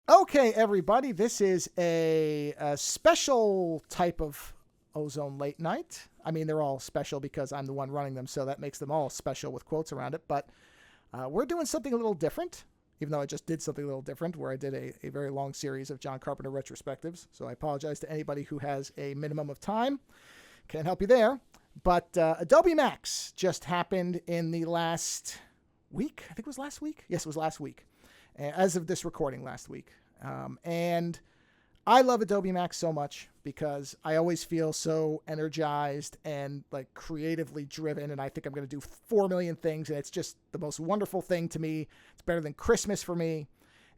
Okay, everybody, this is a special type of Ozone Late Night. I mean, they're all special because I'm the one running them, so that makes them all special with quotes around it. But we're doing something a little different, even though I just did something a little different, where I did a very long series of John Carpenter retrospectives. So I apologize to anybody who has a minimum of time. Can't help you there. But Adobe Max just happened in the last week. I think it was last week. Yes, it was last week. As of this recording last week. And I love Adobe Max so much because I always feel so energized and like creatively driven. And I think I'm going to do 4 million things. And it's just the most wonderful thing to me. It's better than Christmas for me.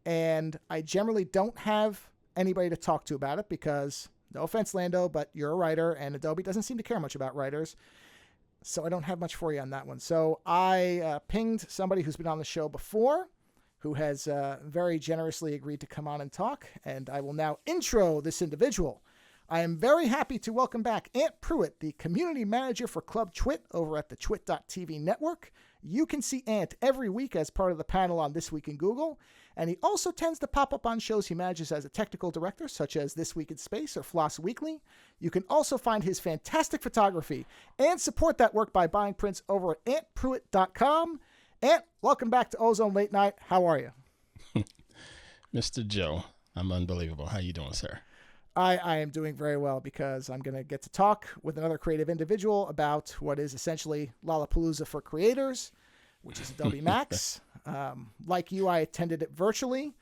And I generally don't have anybody to talk to about it because, no offense, Lando, but you're a writer and Adobe doesn't seem to care much about writers. So I don't have much for you on that one. So I pinged somebody who's been on the show before, who has very generously agreed to come on and talk, and I will now intro this individual. I am very happy to welcome back Ant Pruitt, the community manager for Club Twit over at the Twit.tv network. You can see Ant every week as part of the panel on This Week in Google, and he also tends to pop up on shows he manages as a technical director, such as This Week in Space or Floss Weekly. You can also find his fantastic photography and support that work by buying prints over at antpruitt.com. Ant, welcome back to Ozone Late Night. How are you? Mr. Joe, I'm unbelievable. How you doing, sir? I am doing very well because I'm going to get to talk with another creative individual about what is essentially Lollapalooza for creators, which is Adobe Max. Like you, I attended it virtually.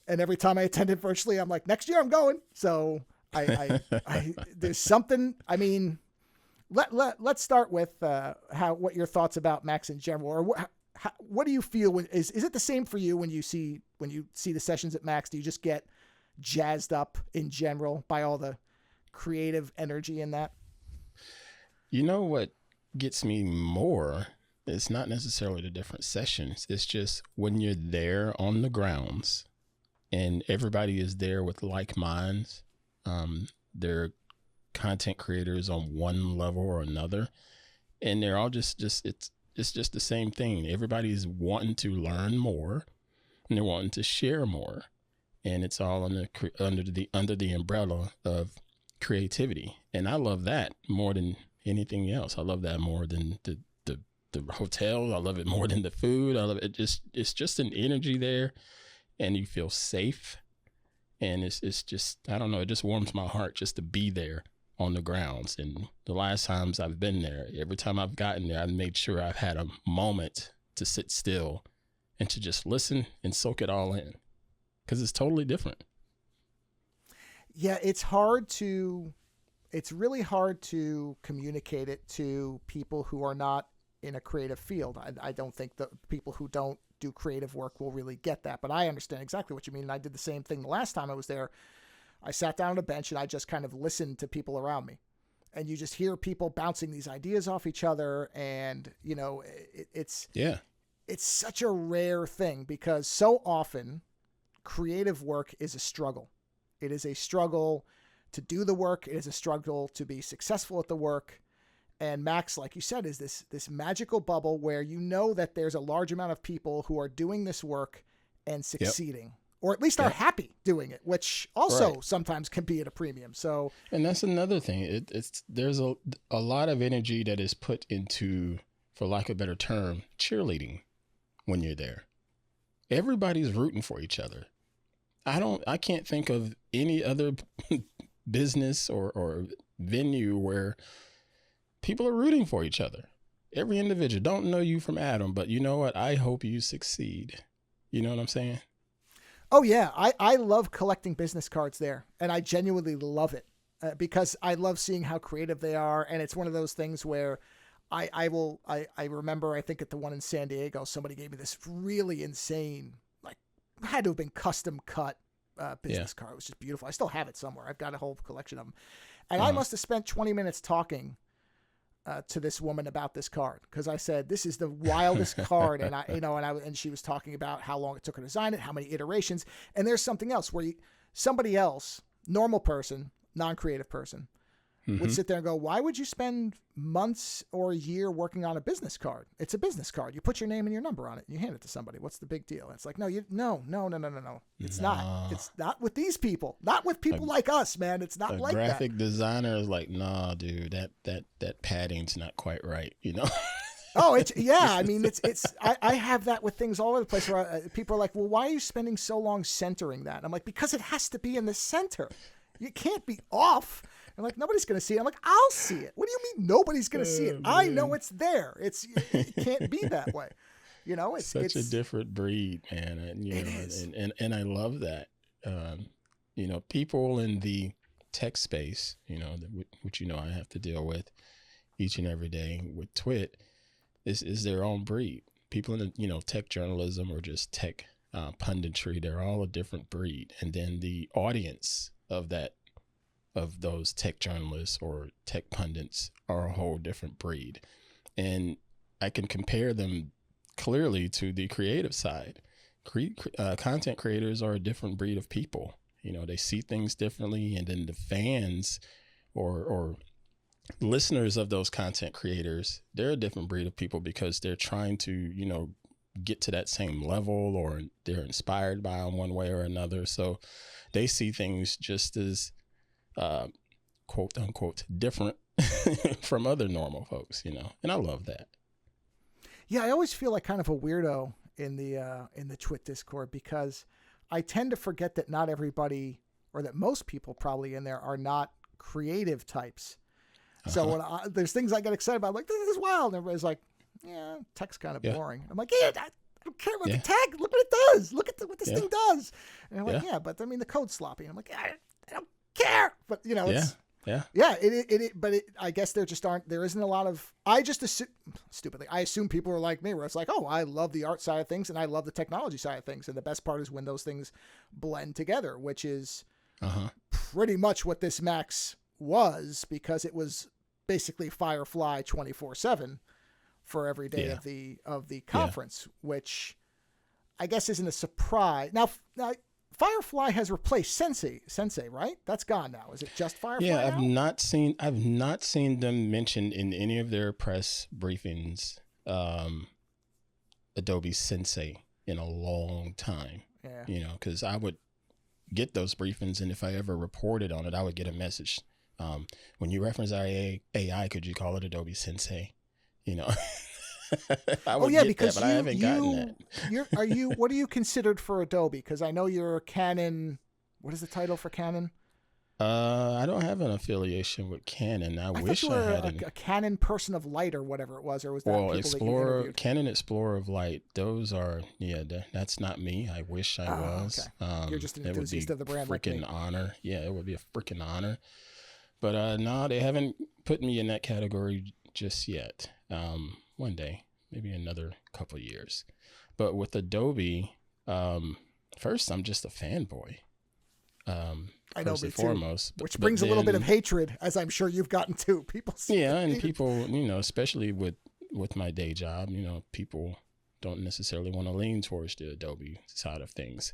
And every time I attend it virtually, I'm like, next year I'm going. So there's something, I mean, let's start with what your thoughts about Max in general, or what do you feel when is it the same for you when you see the sessions at Max? Do you just get jazzed up in general by all the creative energy in that? You know what gets me more? It's not necessarily the different sessions. It's just when you're there on the grounds and everybody is there with like minds. They're content creators on one level or another, and they're all just it's just the same thing. Everybody's wanting to learn more and they're wanting to share more, and it's all under the umbrella of creativity. And I love that more than anything else. I love that more than the hotel. I love it more than the food. I love it. It's just an energy there, and you feel safe. And it's just, I don't know, it just warms my heart just to be there on the grounds. And the last times I've been there, every time I've gotten there, I've made sure I've had a moment to sit still and to just listen and soak it all in, because it's totally different. Yeah, it's really hard to communicate it to people who are not in a creative field. I don't think that people who don't do creative work will really get that, but I understand exactly what you mean. And I did the same thing the last time I was there. I sat down on a bench and I just kind of listened to people around me, and you just hear people bouncing these ideas off each other. And you know, it's such a rare thing because so often creative work is a struggle. It is a struggle to do the work. It is a struggle to be successful at the work. And Max, like you said, is this magical bubble where you know that there's a large amount of people who are doing this work and succeeding, or at least are happy doing it, which also sometimes can be at a premium. So, and that's another thing. There's a lot of energy that is put into, for lack of a better term, cheerleading when you're there. Everybody's rooting for each other. I can't think of any other business or venue where people are rooting for each other. Every individual. Don't know you from Adam, but you know what? I hope you succeed. You know what I'm saying? Oh yeah, I love collecting business cards there, and I genuinely love it because I love seeing how creative they are, and it's one of those things where I remember, I think at the one in San Diego, somebody gave me this really insane, like, had to have been custom cut business card. It was just beautiful. I still have it somewhere. I've got a whole collection of them, and I must have spent 20 minutes talking to this woman about this card, because I said, this is the wildest card. And and she was talking about how long it took her to design it, how many iterations. And there's something else where somebody else, normal person, non-creative person, would sit there and go, why would you spend months or a year working on a business card? It's a business card. You put your name and your number on it. And you hand it to somebody. What's the big deal? And it's like, no. It's not. It's not with these people. Not with people like us, man. It's not like that. A graphic designer is like, nah, dude, that padding's not quite right, you know? Oh, I mean, I have that with things all over the place where people are like, well, why are you spending so long centering that? And I'm like, because it has to be in the center. You can't be off. I'm like, nobody's going to see it. I'm like, I'll see it. What do you mean nobody's going to see it? I know it's there. It can't be that way. You know, it's a different breed, man. And, you know, and I love that. You know, people in the tech space, you know, which, you know, I have to deal with each and every day with Twit, is their own breed. People in the, you know, tech journalism or just tech punditry, they're all a different breed. And then the audience of those tech journalists or tech pundits are a whole different breed. And I can compare them clearly to the creative side. Content creators are a different breed of people. You know, they see things differently. And then the fans or listeners of those content creators, they're a different breed of people because they're trying to, you know, get to that same level, or they're inspired by them one way or another. So they see things just as quote unquote different from other normal folks, you know, and I love that. Yeah, I always feel like kind of a weirdo in the Twit Discord because I tend to forget that not everybody, or that most people probably in there, are not creative types. So when there's things I get excited about, I'm like, this is wild. And everybody's like, yeah, tech's kind of boring. I'm like, yeah, I don't care about the tech. Look what it does. Look at what this thing does. And I'm like, yeah, but I mean, the code's sloppy. And I'm like, yeah, I don't care. But, you know, it's, but I guess there isn't a lot of, I just assume, stupidly, I assume people are like me, where it's like, oh, I love the art side of things and I love the technology side of things. And the best part is when those things blend together, which is pretty much what this Max was, because it was basically Firefly 24/7 for every day of the conference, which I guess isn't a surprise. Now Firefly has replaced Sensei, right? That's gone now. Is it just Firefly? Yeah, now? I've not seen them mentioned in any of their press briefings Adobe Sensei in a long time. Yeah. You know, because I would get those briefings, and if I ever reported on it, I would get a message. When you reference AI, could you call it Adobe Sensei? You know, I would get because that, but I haven't gotten that. What are you considered for Adobe? Because I know you're a Canon. What is the title for Canon? I don't have an affiliation with Canon. I wish thought you were I had a Canon person of light or whatever it was, or was that Canon Explorer of Light? Those are that's not me. I wish I was. Okay. You're just an enthusiast of the brand. Freaking honor. Yeah, it would be a freaking honor. But no, they haven't put me in that category just yet. One day, maybe another couple of years. But with Adobe, first, I'm just a fanboy. I know, first and foremost. Which brings a little bit of hatred, as I'm sure you've gotten to. People and people, you know, especially with my day job, you know, people don't necessarily want to lean towards the Adobe side of things.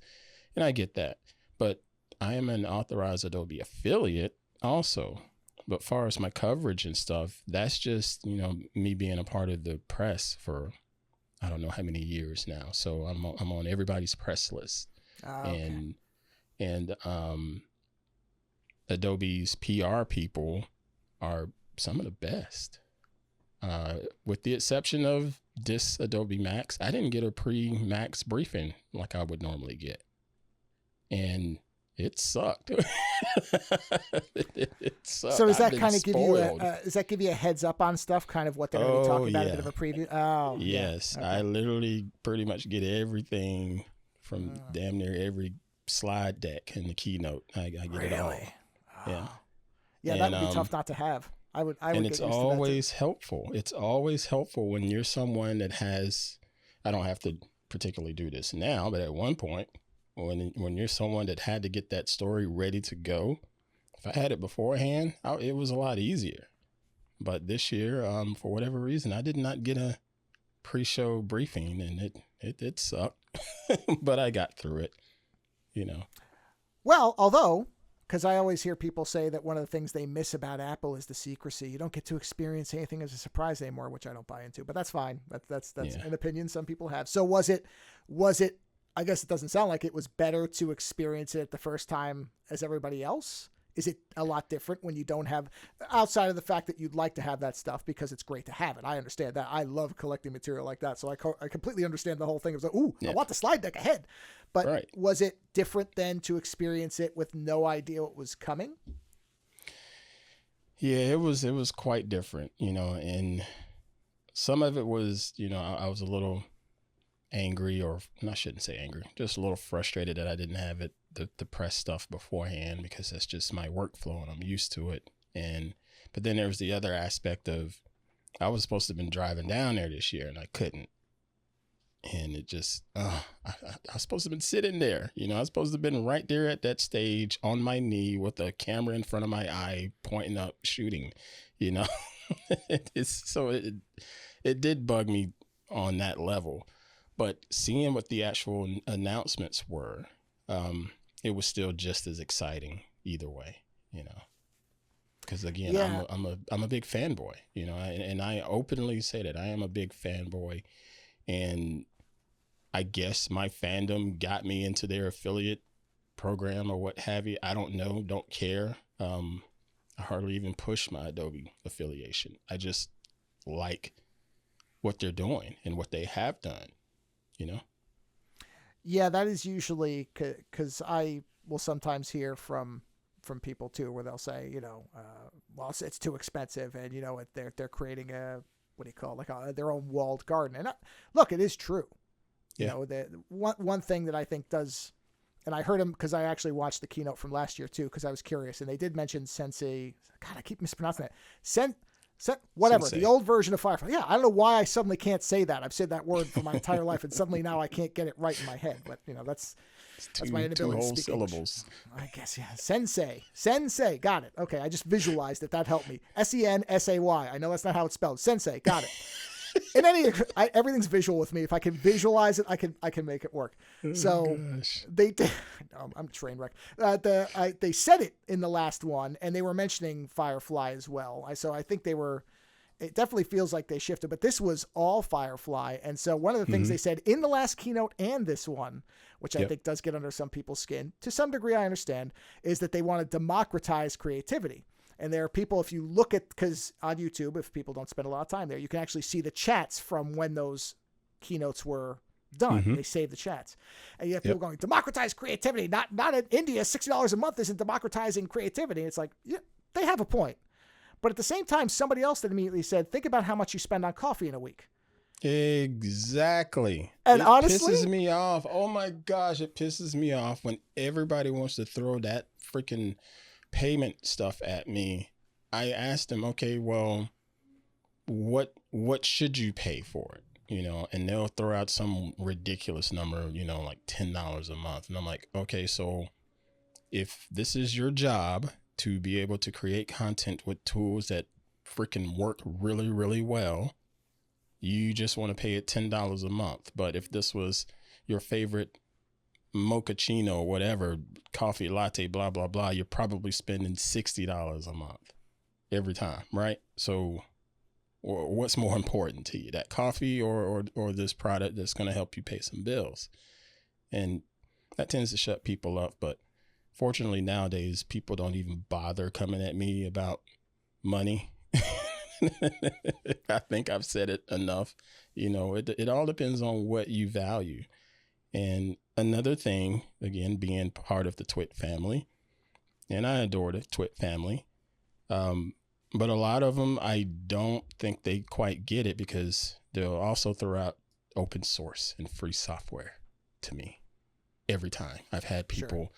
And I get that. But I am an authorized Adobe affiliate also. But far as my coverage and stuff, that's just, you know, me being a part of the press for I don't know how many years now. So I'm on everybody's press list. Okay. And Adobe's PR people are some of the best. With the exception of this Adobe Max, I didn't get a pre-Max briefing like I would normally get. And it sucked. It sucked. So does that kind of give you a heads up on stuff, kind of what they're going to be talking about, a bit of a preview? Oh, yes. Yeah. Okay. I literally pretty much get everything from damn near every slide deck in the keynote. I get it all. Yeah. Yeah, and, that would be tough not to have. I would and it's always helpful. It's always helpful when you're someone that has, I don't have to particularly do this now, but at one point, when you're someone that had to get that story ready to go, if I had it beforehand, it was a lot easier. But this year, for whatever reason, I did not get a pre-show briefing, and it sucked. But I got through it, you know. Well, although because I always hear people say that one of the things they miss about Apple is the secrecy. You don't get to experience anything as a surprise anymore, which I don't buy into, but that's fine. That's an opinion some people have. So was it, I guess it doesn't sound like it was better to experience it the first time as everybody else. Is it a lot different when you don't have, outside of the fact that you'd like to have that stuff because it's great to have it? I understand that. I love collecting material like that. So I completely understand the whole thing. It was like, ooh, I want the slide deck ahead. But was it different then to experience it with no idea what was coming? Yeah, it was quite different, and some of it was, I was a little angry, or I shouldn't say angry, just a little frustrated that I didn't have the press stuff beforehand, because that's just my workflow and I'm used to it. But then there was the other aspect of, I was supposed to have been driving down there this year and I couldn't. And it just, I was supposed to have been sitting there, I was supposed to have been right there at that stage on my knee with a camera in front of my eye, pointing up, shooting, it did bug me on that level. But seeing what the actual announcements were, it was still just as exciting either way, because again, I'm a big fanboy, and I openly say that I am a big fanboy, and I guess my fandom got me into their affiliate program or what have you. I don't know, don't care. I hardly even push my Adobe affiliation. I just like what they're doing and what they have done. Yeah, that is usually because I will sometimes hear from people too, where they'll say, well, it's too expensive, and they're creating a, what do you call it, like their own walled garden. And look, it is true. The one thing that I think does, and I heard him because I actually watched the keynote from last year too, because I was curious, and they did mention Sensei. God, I keep mispronouncing that. Whatever, Sensei. The old version of Firefly. Yeah, I don't know why I suddenly can't say that. I've said that word for my entire life, and suddenly now I can't get it right in my head. But that's my inability to speak syllables. English. I guess, yeah. Sensei, got it. Okay, I just visualized it. That helped me. Sensay. I know that's not how it's spelled. Sensei, got it. In everything's visual with me. If I can visualize it, I can make it work. So they did. I'm a train wreck. They said it in the last one, and they were mentioning Firefly as well. So I think it definitely feels like they shifted, but this was all Firefly. And so one of the things they said in the last keynote and this one, which I think does get under some people's skin, to some degree I understand, is that they want to democratize creativity. And there are people, if you look at, because on YouTube, if people don't spend a lot of time there, you can actually see the chats from when those keynotes were done. They save the chats. And you have people going, democratize creativity. Not in India, $60 a month isn't democratizing creativity. And it's like, yeah, they have a point. But at the same time, somebody else that immediately said, think about how much you spend on coffee in a week. Exactly. And it honestly, pisses me off. Oh my gosh, it pisses me off when everybody wants to throw that freaking payment stuff at me. I asked them, okay, well, what should you pay for it? And they'll throw out some ridiculous number, like $10 a month. And I'm like, okay, so if this is your job to be able to create content with tools that freaking work really, really well, you just want to pay it $10 a month. But if this was your favorite mochaccino or whatever, coffee latte, blah, blah, blah, you're probably spending $60 a month every time, right? So what's more important to you, that coffee or this product that's going to help you pay some bills? And that tends to shut people up. But fortunately, nowadays, people don't even bother coming at me about money. I think I've said it enough. It all depends on what you value. And another thing, again, being part of the Twit family, and I adore the Twit family, but a lot of them, I don't think they quite get it, because they'll also throw out open source and free software to me every time. I've had people,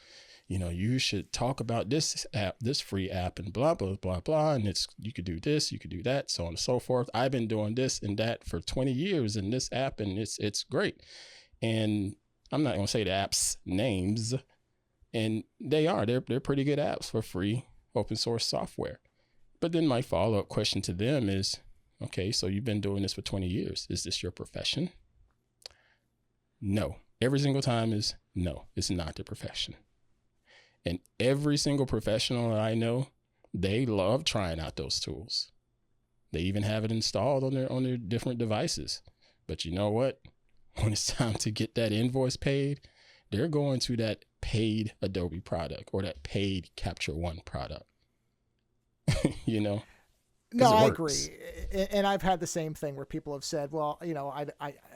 you should talk about this app, this free app, and blah, blah, blah, blah. And you could do this, you could do that, so on and so forth. I've been doing this and that for 20 years in this app, and it's great. And I'm not going to say the app's names, and they're pretty good apps for free open source software. But then my follow-up question to them is, okay, so you've been doing this for 20 years. Is this your profession? No. Every single time is no, it's not the profession. And every single professional that I know, they love trying out those tools. They even have it installed on their different devices. But you know what? When it's time to get that invoice paid, they're going to that paid Adobe product or that paid Capture One product. You know? No, I agree. And I've had the same thing where people have said, well, you know,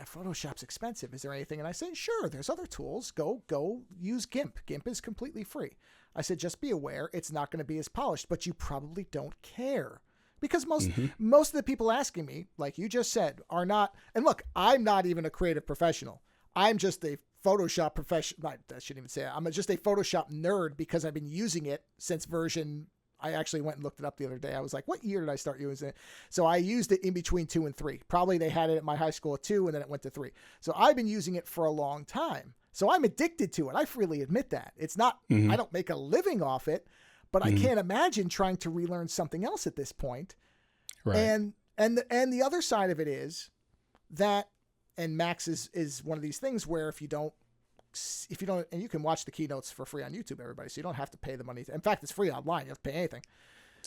Photoshop's expensive. Is there anything? And I say, sure, there's other tools. Go use GIMP. GIMP is completely free. I said, just be aware it's not going to be as polished, but you probably don't care. Because most of the people asking me, like you just said, are not, and look, I'm not even a creative professional. I'm just a Photoshop professional. I shouldn't even say it. I'm just a Photoshop nerd because I've been using it since version. I actually went and looked it up the other day. I was like, what year did I start using it? So I used it in between 2 and 3. Probably they had it at my high school at 2 and then it went to 3. So I've been using it for a long time. So I'm addicted to it. I freely admit that. It's not, I don't make a living off it, but I can't imagine trying to relearn something else at this point. Right. And the other side of it is that, and Max is one of these things where if you don't, and you can watch the keynotes for free on YouTube, everybody, so you don't have to pay the money. In fact, it's free online. You don't have to pay anything.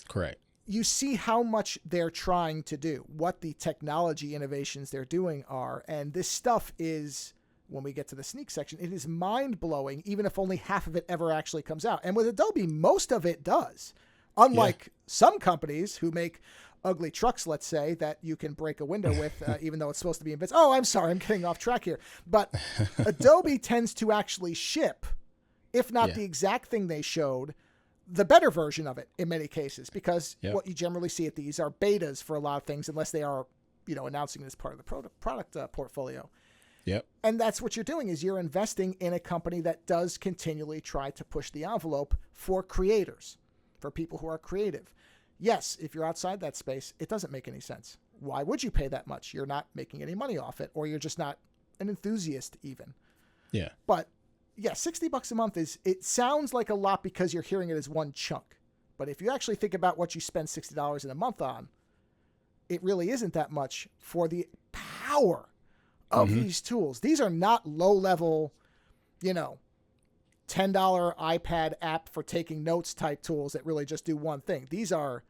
Correct. You see how much they're trying to do, what the technology innovations they're doing are. And this stuff is, when we get to the sneak section, it is mind-blowing, even if only half of it ever actually comes out. And with Adobe, most of it does. Unlike some companies who make ugly trucks, let's say, that you can break a window with, even though it's supposed to be invincible. Oh, I'm sorry, I'm getting off track here. But Adobe tends to actually ship, if not the exact thing they showed, the better version of it in many cases, because what you generally see at these are betas for a lot of things, unless they are, you know, announcing it as part of the product portfolio. Yep. And that's what you're doing, is you're investing in a company that does continually try to push the envelope for creators, for people who are creative. Yes, if you're outside that space, it doesn't make any sense. Why would you pay that much? You're not making any money off it, or you're just not an enthusiast even. Yeah. But yeah, $60 a month it sounds like a lot because you're hearing it as one chunk. But if you actually think about what you spend $60 in a month on, it really isn't that much for the power of these tools. These are not low-level, you know, $10 iPad app for taking notes type tools that really just do one thing. These are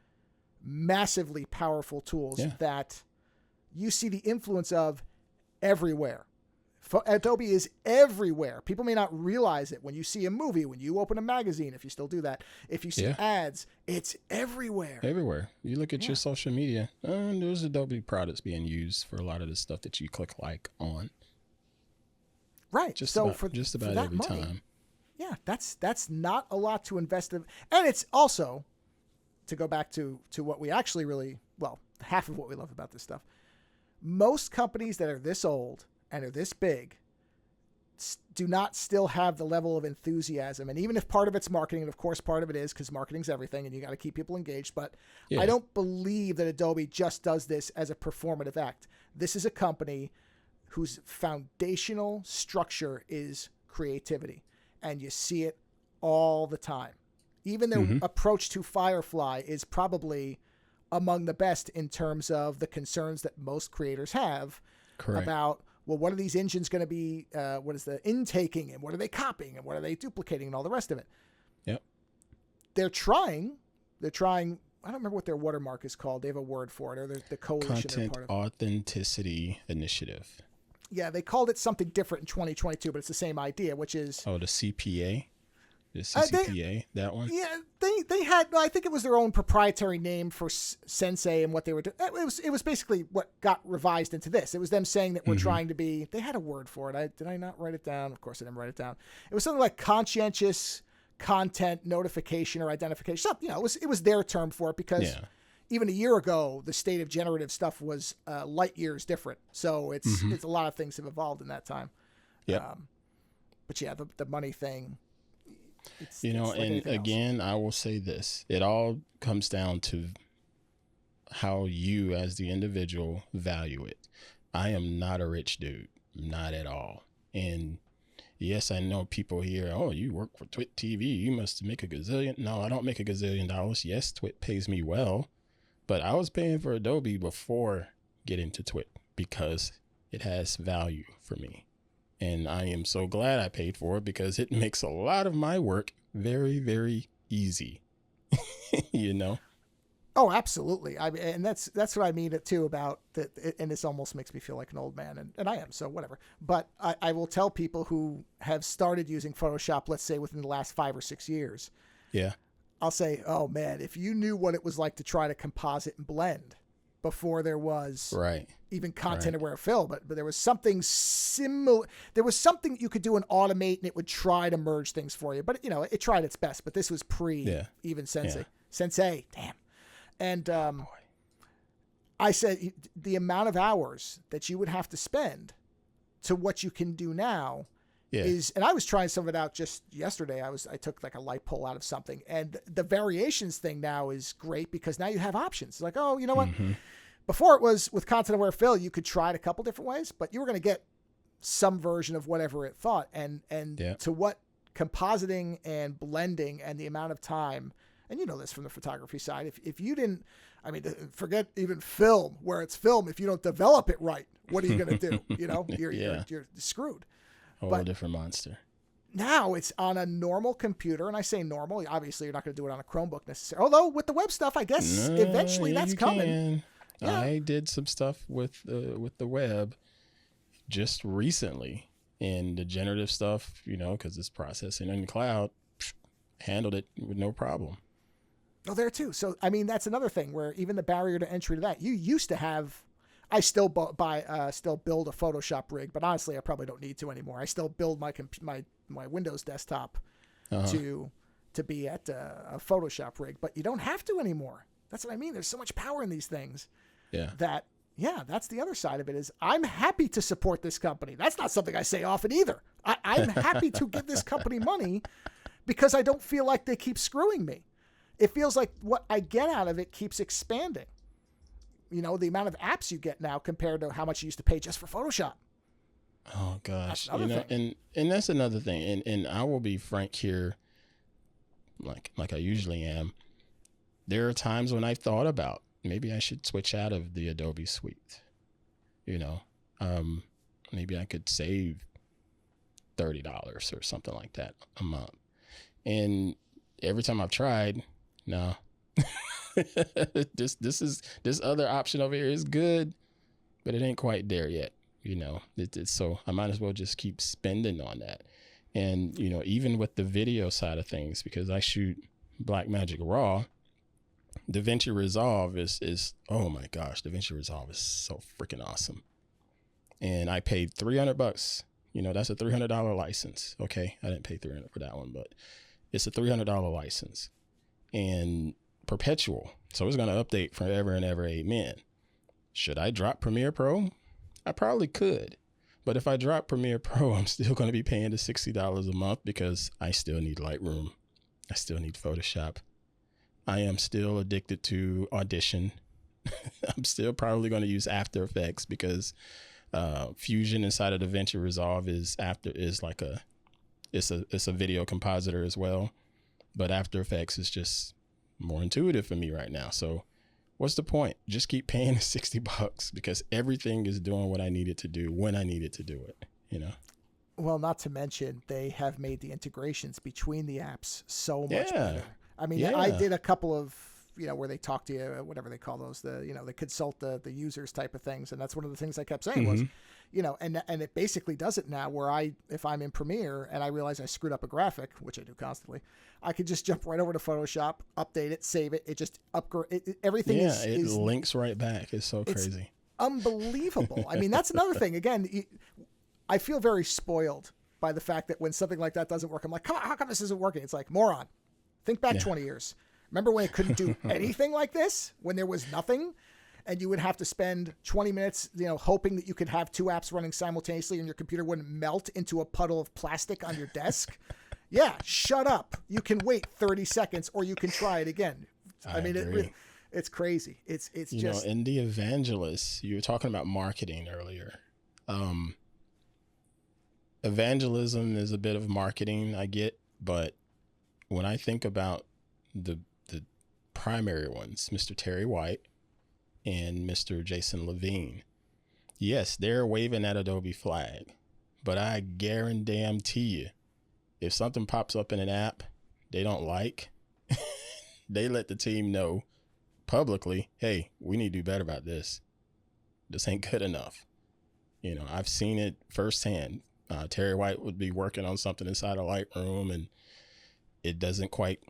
massively powerful tools that you see the influence of everywhere. Adobe is everywhere. People may not realize it. When you see a movie, when you open a magazine, if you still do that, if you see ads, it's everywhere. Everywhere. You look at your social media, there's Adobe products being used for a lot of the stuff that you click like on. Right. Just about every time. Yeah, that's not a lot to invest in. And it's also, to go back to what we actually really, well, half of what we love about this stuff. Most companies that are this old and are this big do not still have the level of enthusiasm. And even if part of it's marketing, and of course part of it is, because marketing's everything and you got to keep people engaged, but I don't believe that Adobe just does this as a performative act. This is a company whose foundational structure is creativity. And you see it all the time. Even their approach to Firefly is probably among the best in terms of the concerns that most creators have about, well, what are these engines going to be? What is the intaking, and what are they copying, and what are they duplicating, and all the rest of it? Yep. They're trying. I don't remember what their watermark is called. They have a word for it, or the coalition they're part of. Content Authenticity Initiative. Yeah, they called it something different in 2022, but it's the same idea, which is... Oh, the CPA? The CCPA, that one? Yeah, they had... I think it was their own proprietary name for Sensei and what they were doing. It was basically what got revised into this. It was them saying that we're trying to be... They had a word for it. Did I not write it down? Of course I didn't write it down. It was something like conscientious content notification or identification. So, you know, it was their term for it because... Yeah. Even a year ago, the state of generative stuff was light years different. So it's a lot of things have evolved in that time. Yeah. But yeah, the money thing. And again, I will say this. It all comes down to how you as the individual value it. I am not a rich dude. Not at all. And yes, I know people here, oh, you work for Twit TV. You must make a gazillion. No, I don't make a gazillion dollars. Yes, Twit pays me well. But I was paying for Adobe before getting to Twit because it has value for me. And I am so glad I paid for it because it makes a lot of my work very, very easy, you know? Oh, absolutely. I mean, and that's what I mean too about that. And this almost makes me feel like an old man, and I am, so whatever. But I will tell people who have started using Photoshop, let's say within the last 5 or 6 years, Yeah. I'll say, oh man, if you knew what it was like to try to composite and blend before there was Right. even content-aware fill, but there was something similar. There was something you could do and automate, and it would try to merge things for you. But it tried its best. But this was even Sensei. Yeah. Sensei, damn. And Boy. I said the amount of hours that you would have to spend to what you can do now is, and I was trying some of it out just yesterday. I took like a light pole out of something, and the variations thing now is great because now you have options. It's like, oh, you know what? Mm-hmm. Before it was with content-aware fill, you could try it a couple different ways, but you were going to get some version of whatever it thought. And to what compositing and blending and the amount of time, and you know this from the photography side, if you didn't, I mean, forget even film, where it's film, if you don't develop it right, what are you going to do? You know, you're screwed. Whole different monster. Now it's on a normal computer, and I say normal. Obviously, you're not going to do it on a Chromebook necessarily. Although with the web stuff, I guess eventually that's coming. Yeah. I did some stuff with the web just recently, and the generative stuff, you know, because it's processing in the cloud, handled it with no problem. Oh, there too. So, I mean, that's another thing where even the barrier to entry to that, you used to have. I still build a Photoshop rig, but honestly, I probably don't need to anymore. I still build my Windows desktop to be at a Photoshop rig, but you don't have to anymore. That's what I mean. There's so much power in these things. Yeah. That's the other side of it is I'm happy to support this company. That's not something I say often either. I'm happy to give this company money because I don't feel like they keep screwing me. It feels like what I get out of it keeps expanding. You know, the amount of apps you get now compared to how much you used to pay just for Photoshop. Oh gosh. You know, and that's another thing. And I will be frank here, like I usually am. There are times when I've thought about maybe I should switch out of the Adobe suite. You know, maybe I could save $30 or something like that a month. And every time I've tried, no. this other option over here is good, but it ain't quite there yet. You know, so I might as well just keep spending on that. And, you know, even with the video side of things, because I shoot Blackmagic Raw, DaVinci Resolve is oh my gosh, DaVinci Resolve is so freaking awesome. And I paid $300. You know, that's a $300 license. Okay, I didn't pay $300 for that one, but it's a $300 license and perpetual. So it's going to update forever and ever. Amen. Should I drop Premiere Pro? I probably could. But if I drop Premiere Pro, I'm still going to be paying the $60 a month because I still need Lightroom. I still need Photoshop. I am still addicted to Audition. I'm still probably going to use After Effects because Fusion inside of DaVinci Resolve is like it's a video compositor as well. But After Effects is just more intuitive for me right now. So what's the point? Just keep paying the $60 because everything is doing what I need it to do when I need it to do it, you know? Well, not to mention they have made the integrations between the apps so much better. I mean, I did a couple of, you know, where they talk to you, whatever they call those, they consult the users type of things. And that's one of the things I kept saying was, you know, and it basically does it now where if I'm in Premiere and I realize I screwed up a graphic, which I do constantly, I could just jump right over to Photoshop, update it, save it. It just upgrade everything. Yeah, it links right back. It's so crazy. Unbelievable. I mean, that's another thing. Again, I feel very spoiled by the fact that when something like that doesn't work, I'm like, come on, how come this isn't working? It's like, moron. Think back 20 years. Remember when it couldn't do anything like this? When there was nothing? And you would have to spend 20 minutes, you know, hoping that you could have two apps running simultaneously and your computer wouldn't melt into a puddle of plastic on your desk? Yeah, shut up. You can wait 30 seconds or you can try it again. I mean, it's crazy. It's you just... know, in the evangelists, you were talking about marketing earlier. Evangelism is a bit of marketing, I get, but when I think about the primary ones, Mr. Terry White and Mr. Jason Levine, yes, they're waving that Adobe flag, but I guarantee you, if something pops up in an app they don't like, they let the team know publicly, hey, we need to do better about this. This ain't good enough. You know, I've seen it firsthand. Terry White would be working on something inside a Lightroom and it doesn't quite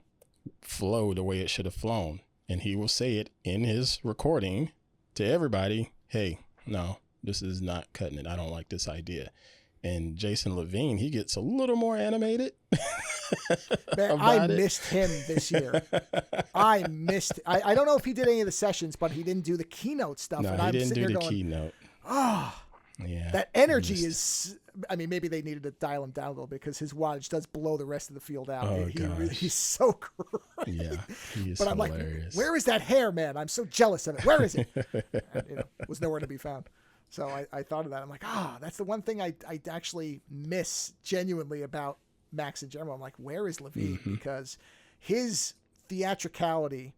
flow the way it should have flown. And he will say it in his recording to everybody, hey, no, this is not cutting it. I don't like this idea. And Jason Levine, he gets a little more animated. Man, I missed him this year. I don't know if he did any of the sessions, but he didn't do the keynote stuff. No, and he I'm didn't do the going, keynote. Oh, yeah. That energy is, I mean, maybe they needed to dial him down a little because his wattage does blow the rest of the field out. Oh, He's so great. Yeah, he is but I'm hilarious. like, where is that hair, man? I'm so jealous of it. Where is it? And, you know, was nowhere to be found. So I thought of that. I'm like, that's the one thing I actually miss genuinely about Max in general. I'm like, where is Levine? Mm-hmm. Because his theatricality,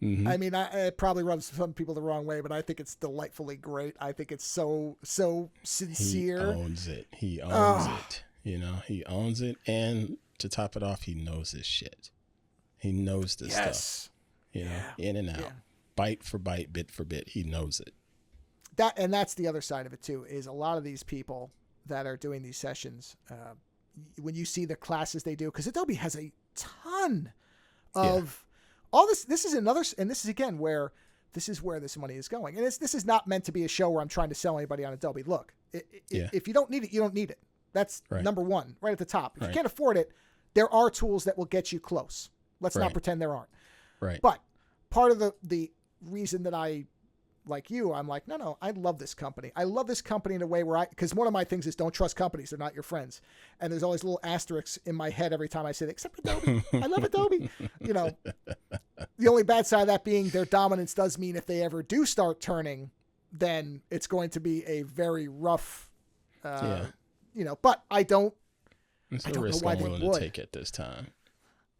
Mm-hmm. I mean, it probably rubs some people the wrong way, but I think it's delightfully great. I think it's so sincere. He owns it. He owns it. You know, he owns it. And to top it off, he knows his shit. He knows this stuff. You know, in and out, bite for bite, bit for bit. He knows it. That's the other side of it too, is a lot of these people that are doing these sessions, when you see the classes they do, because Adobe has a ton of all this. This is another, and this is again where this money is going. And this is not meant to be a show where I'm trying to sell anybody on Adobe. Look, if you don't need it, you don't need it. That's number one, right at the top. If you can't afford it, there are tools that will get you close. Let's not pretend there aren't. Right. But part of the reason that I, like you, I'm like, no, I love this company. I love this company in a way where because one of my things is don't trust companies. They're not your friends. And there's always little asterisks in my head every time I say that, except Adobe. I love Adobe. You know, the only bad side of that being their dominance does mean if they ever do start turning, then it's going to be a very rough, you know, but I don't know why they would to take it this time.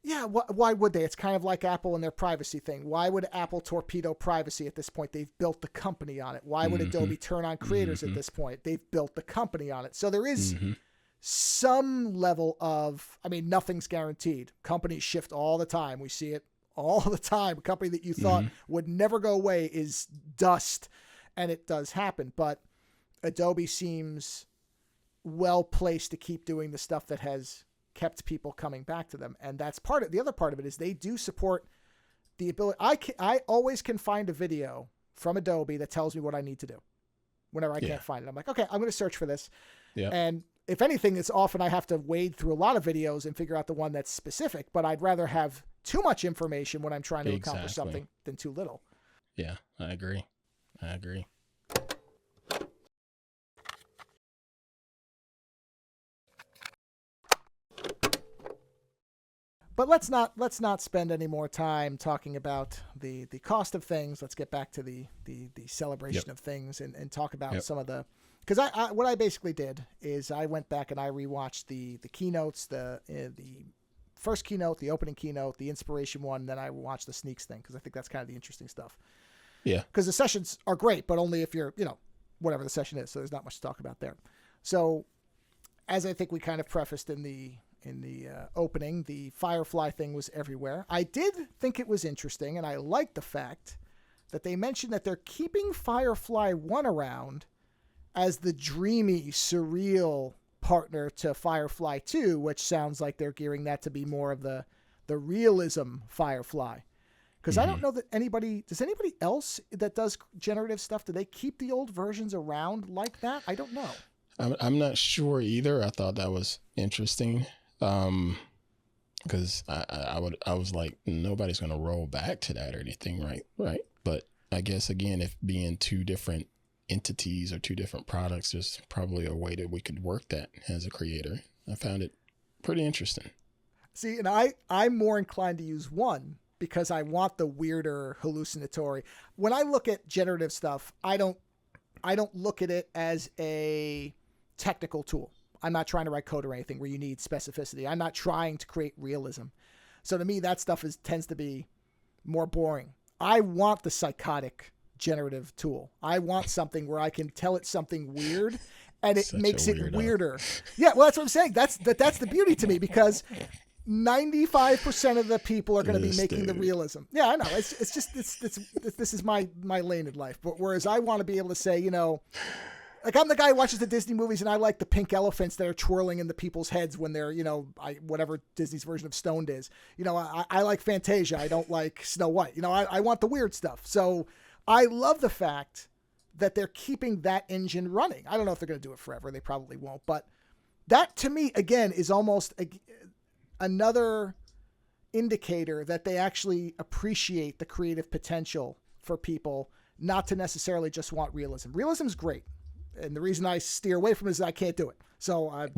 Yeah, why would they? It's kind of like Apple and their privacy thing. Why would Apple torpedo privacy at this point? They've built the company on it. Why would Adobe turn on creators at this point? They've built the company on it. So there is some level of, I mean, nothing's guaranteed. Companies shift all the time. We see it all the time. A company that you thought would never go away is dust, and it does happen. But Adobe seems well placed to keep doing the stuff that has kept people coming back to them. And that's the other part of it is they do support the ability. I always can find a video from Adobe that tells me what I need to do whenever I can't find it. I'm like, okay, I'm going to search for this. Yeah. And if anything, it's often I have to wade through a lot of videos and figure out the one that's specific, but I'd rather have too much information when I'm trying to accomplish something than too little. Yeah, I agree. But let's not spend any more time talking about the cost of things. Let's get back to the celebration of things and talk about some of the, because what I basically did is I went back and I rewatched the keynotes, the first keynote, the opening keynote, the inspiration one, and then I watched the sneaks thing because I think that's kind of the interesting stuff. Yeah. Because the sessions are great, but only if you're, whatever the session is. So there's not much to talk about there. So as I think we kind of prefaced in the opening, the Firefly thing was everywhere. I did think it was interesting, and I liked the fact that they mentioned that they're keeping Firefly 1 around as the dreamy, surreal partner to Firefly 2, which sounds like they're gearing that to be more of the realism Firefly. Because I don't know that does anybody else that does generative stuff, do they keep the old versions around like that? I don't know. I'm not sure either. I thought that was interesting. Because I was like, nobody's going to roll back to that or anything. Right. But I guess again, if being two different entities or two different products, there's probably a way that we could work that as a creator. I found it pretty interesting. See, and I'm more inclined to use one because I want the weirder hallucinatory. When I look at generative stuff, I don't look at it as a technical tool. I'm not trying to write code or anything where you need specificity. I'm not trying to create realism. So to me, that stuff tends to be more boring. I want the psychotic generative tool. I want something where I can tell it something weird and it makes it weirder. Yeah, well, that's what I'm saying. That's the beauty to me, because 95% of the people are going to be making the realism. Yeah, I know. It's just this is my lane in life. But whereas I want to be able to say, like I'm the guy who watches the Disney movies and I like the pink elephants that are twirling in the people's heads when they're, whatever Disney's version of stoned is. I like Fantasia. I don't like Snow White. I want the weird stuff. So I love the fact that they're keeping that engine running. I don't know if they're going to do it forever. They probably won't. But that to me, again, is almost another indicator that they actually appreciate the creative potential for people, not to necessarily just want realism. Realism is great. And the reason I steer away from it is I can't do it. So I'm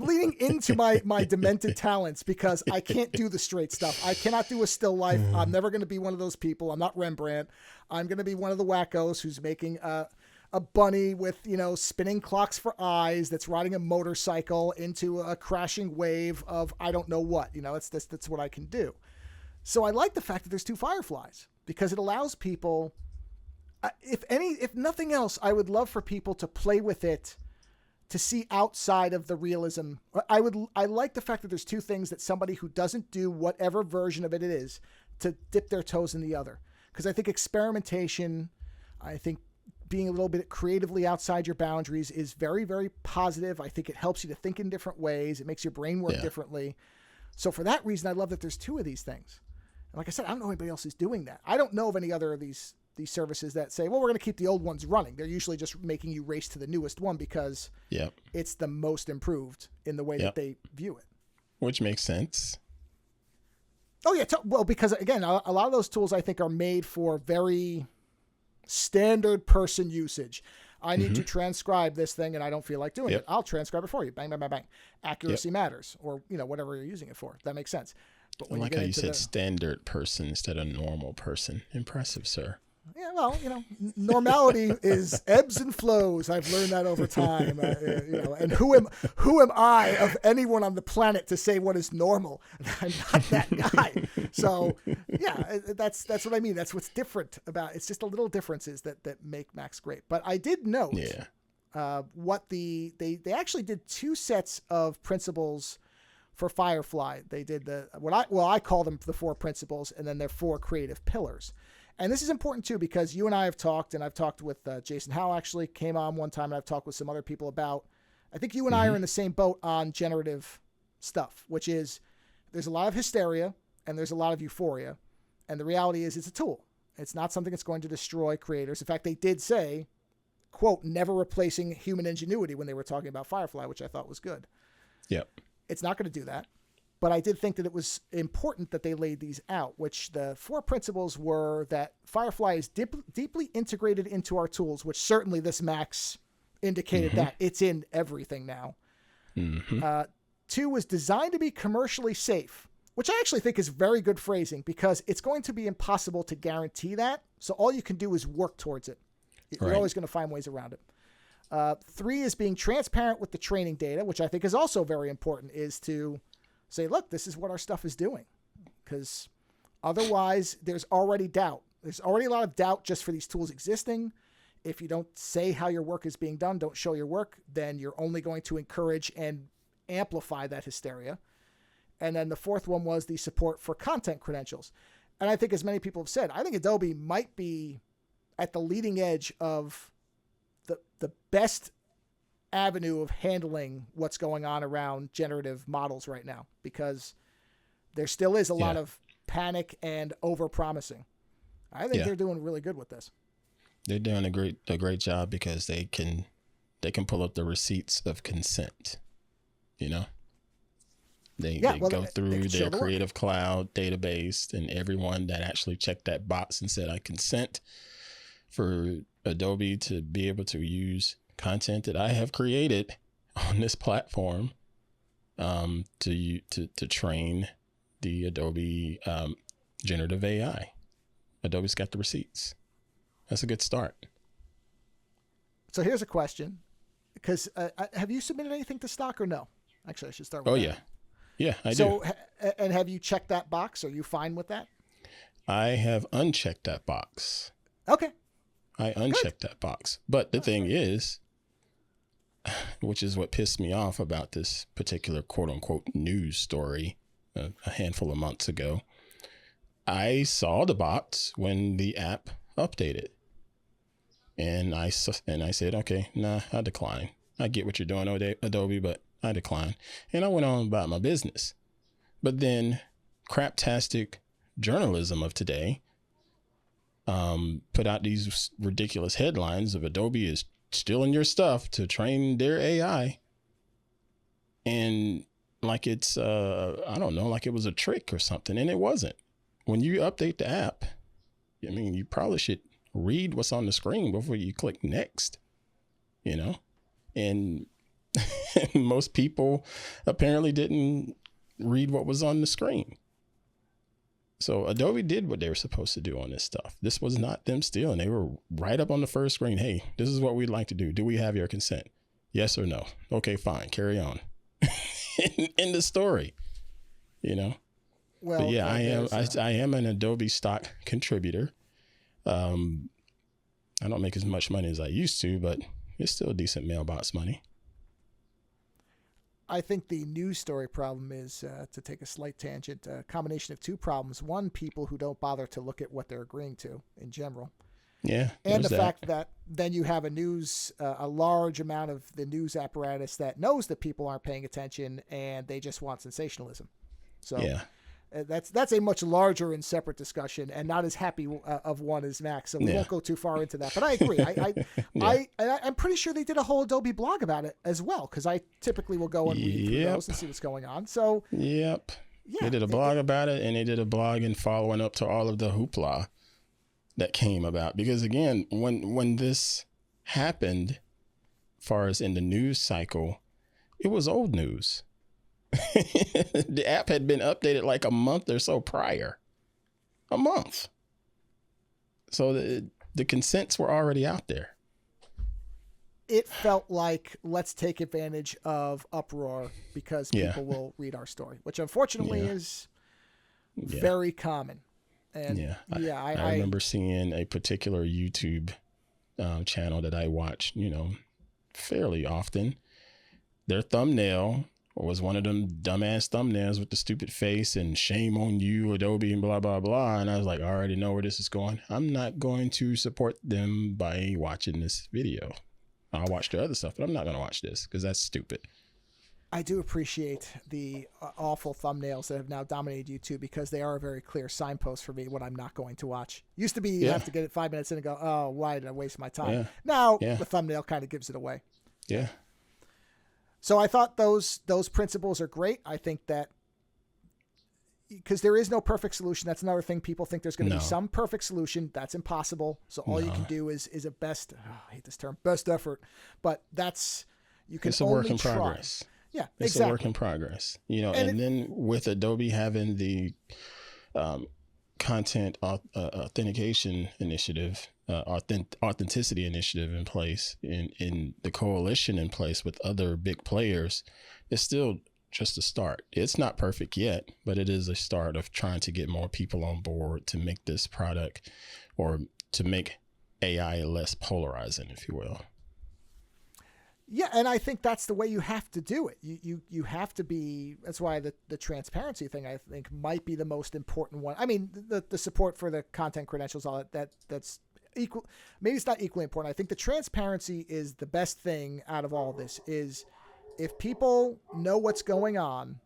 leaning into my demented talents because I can't do the straight stuff. I cannot do a still life. I'm never going to be one of those people. I'm not Rembrandt. I'm going to be one of the wackos who's making a bunny with, spinning clocks for eyes that's riding a motorcycle into a crashing wave of I don't know what. That's what I can do. So I like the fact that there's 2 fireflies because it allows people, if nothing else, I would love for people to play with it to see outside of the realism. I like the fact that there's 2 things that somebody who doesn't do whatever version of it is to dip their toes in the other. Because I think experimentation, I think being a little bit creatively outside your boundaries is very, very positive. I think it helps you to think in different ways. It makes your brain work differently. So for that reason, I love that there's 2 of these things. And like I said, I don't know anybody else who's doing that. I don't know of any other of these services that say, well, we're going to keep the old ones running. They're usually just making you race to the newest one because it's the most improved in the way that they view it. Which makes sense. Oh, yeah. Well, because, again, a lot of those tools, I think, are made for very standard person usage. I need to transcribe this thing and I don't feel like doing it. I'll transcribe it for you. Bang, bang, bang, bang. Accuracy matters, or, whatever you're using it for. That makes sense. But when I like how you said standard person instead of normal person. Impressive, sir. Yeah, well, normality is ebbs and flows. I've learned that over time. And who am I of anyone on the planet to say what is normal? I'm not that guy. So, yeah, that's what I mean. That's what's different about it's just the little differences that make Max great. But I did note what they actually did 2 sets of principles for Firefly. They did I call them the 4 principles, and then their 4 creative pillars. And this is important, too, because you and I have talked, and I've talked with Jason Howe, actually, came on one time, and I've talked with some other people about, I think you and I are in the same boat on generative stuff, which is there's a lot of hysteria, and there's a lot of euphoria, and the reality is it's a tool. It's not something that's going to destroy creators. In fact, they did say, quote, never replacing human ingenuity when they were talking about Firefly, which I thought was good. Yep. It's not going to do that. But I did think that it was important that they laid these out, which the 4 principles were that Firefly is deeply integrated into our tools, which certainly this Max indicated that it's in everything now. 2 was designed to be commercially safe, which I actually think is very good phrasing because it's going to be impossible to guarantee that. So all you can do is work towards it. You're always going to find ways around it. 3 is being transparent with the training data, which I think is also very important, is to say, look, this is what our stuff is doing. Because otherwise, there's already doubt. There's already a lot of doubt just for these tools existing. If you don't say how your work is being done, don't show your work, then you're only going to encourage and amplify that hysteria. And then the 4th one was the support for content credentials. And I think, as many people have said, I think Adobe might be at the leading edge of the best avenue of handling what's going on around generative models right now, because there still is a lot of panic and over-promising. I think they're doing really good with this. They're doing a great job because they can pull up the receipts of consent. They go through their Creative Cloud database, and everyone that actually checked that box and said, I consent for Adobe to be able to use content that I have created on this platform to train the Adobe generative AI. Adobe's got the receipts. That's a good start. So here's a question, because have you submitted anything to stock or no? Actually, I should start with that. Yeah, I do. So, and have you checked that box? Are you fine with that? I have unchecked that box. Okay. I unchecked that box. But the thing is, which is what pissed me off about this particular quote unquote news story a handful of months ago. I saw the box when the app updated, and I said, okay, nah, I decline. I get what you're doing, Adobe, but I decline. And I went on about my business. But then craptastic journalism of today put out these ridiculous headlines of Adobe is stealing your stuff to train their AI. And like it's, I don't know, like it was a trick or something. And it wasn't. When you update the app, I mean, you probably should read what's on the screen before you click next, you know? And most people apparently didn't read what was on the screen. So Adobe did what they were supposed to do on this stuff. This was not them stealing. They were right up on the first screen. Hey, this is what we'd like to do. Do we have your consent? Yes or no? Okay, fine. Carry on. In the story, you know? Well, but yeah, I am an Adobe stock contributor. I don't make as much money as I used to, but it's still decent mailbox money. I think the news story problem is, to take a slight tangent, a combination of two problems. One, people who don't bother to look at what they're agreeing to in general. Yeah. And the fact that then you have a large amount of the news apparatus that knows that people aren't paying attention and they just want sensationalism. So yeah. That's a much larger and separate discussion, and not as happy of one as Max. So we won't go too far into that. But I agree. I'm pretty sure they did a whole Adobe blog about it as well, because I typically will go and read through those and see what's going on. So yep, they did a blog about it, and they did a blog in following up to all of the hoopla that came about. Because again, when this happened, as far as in the news cycle, it was old news. The app had been updated like a month or so prior. A month. So the consents were already out there. It felt like, let's take advantage of uproar because people will read our story, which unfortunately is very common. And I remember seeing a particular YouTube channel that I watch, fairly often. Their thumbnail was one of them dumbass thumbnails with the stupid face and shame on you, Adobe, and blah, blah, blah. And I was like, I already know where this is going. I'm not going to support them by watching this video. I'll watch the other stuff, but I'm not going to watch this because that's stupid. I do appreciate the awful thumbnails that have now dominated YouTube, because they are a very clear signpost for me what I'm not going to watch. Used to be you have to get it 5 minutes in and go, oh, why did I waste my time? Yeah. Now the thumbnail kind of gives it away. Yeah. So I thought those principles are great. I think that because there is no perfect solution. That's another thing. People think there's going to be some perfect solution. That's impossible. So all you can do is a best, I hate this term, best effort, but you can it's a only work in try. Progress. Yeah, it's exactly. a work in progress, and then with Adobe having the content authentication initiative, authenticity initiative in place, in the coalition in place with other big players, it's still just a start. It's not perfect yet, but it is a start of trying to get more people on board to make this product, or to make AI less polarizing, if you will. Yeah, and I think that's the way you have to do it. You have to be. That's why the transparency thing, I think, might be the most important one. I mean, the support for the content credentials, all that's equal. Maybe it's not equally important. I think the transparency is the best thing out of all of this. Is if people know what's going on,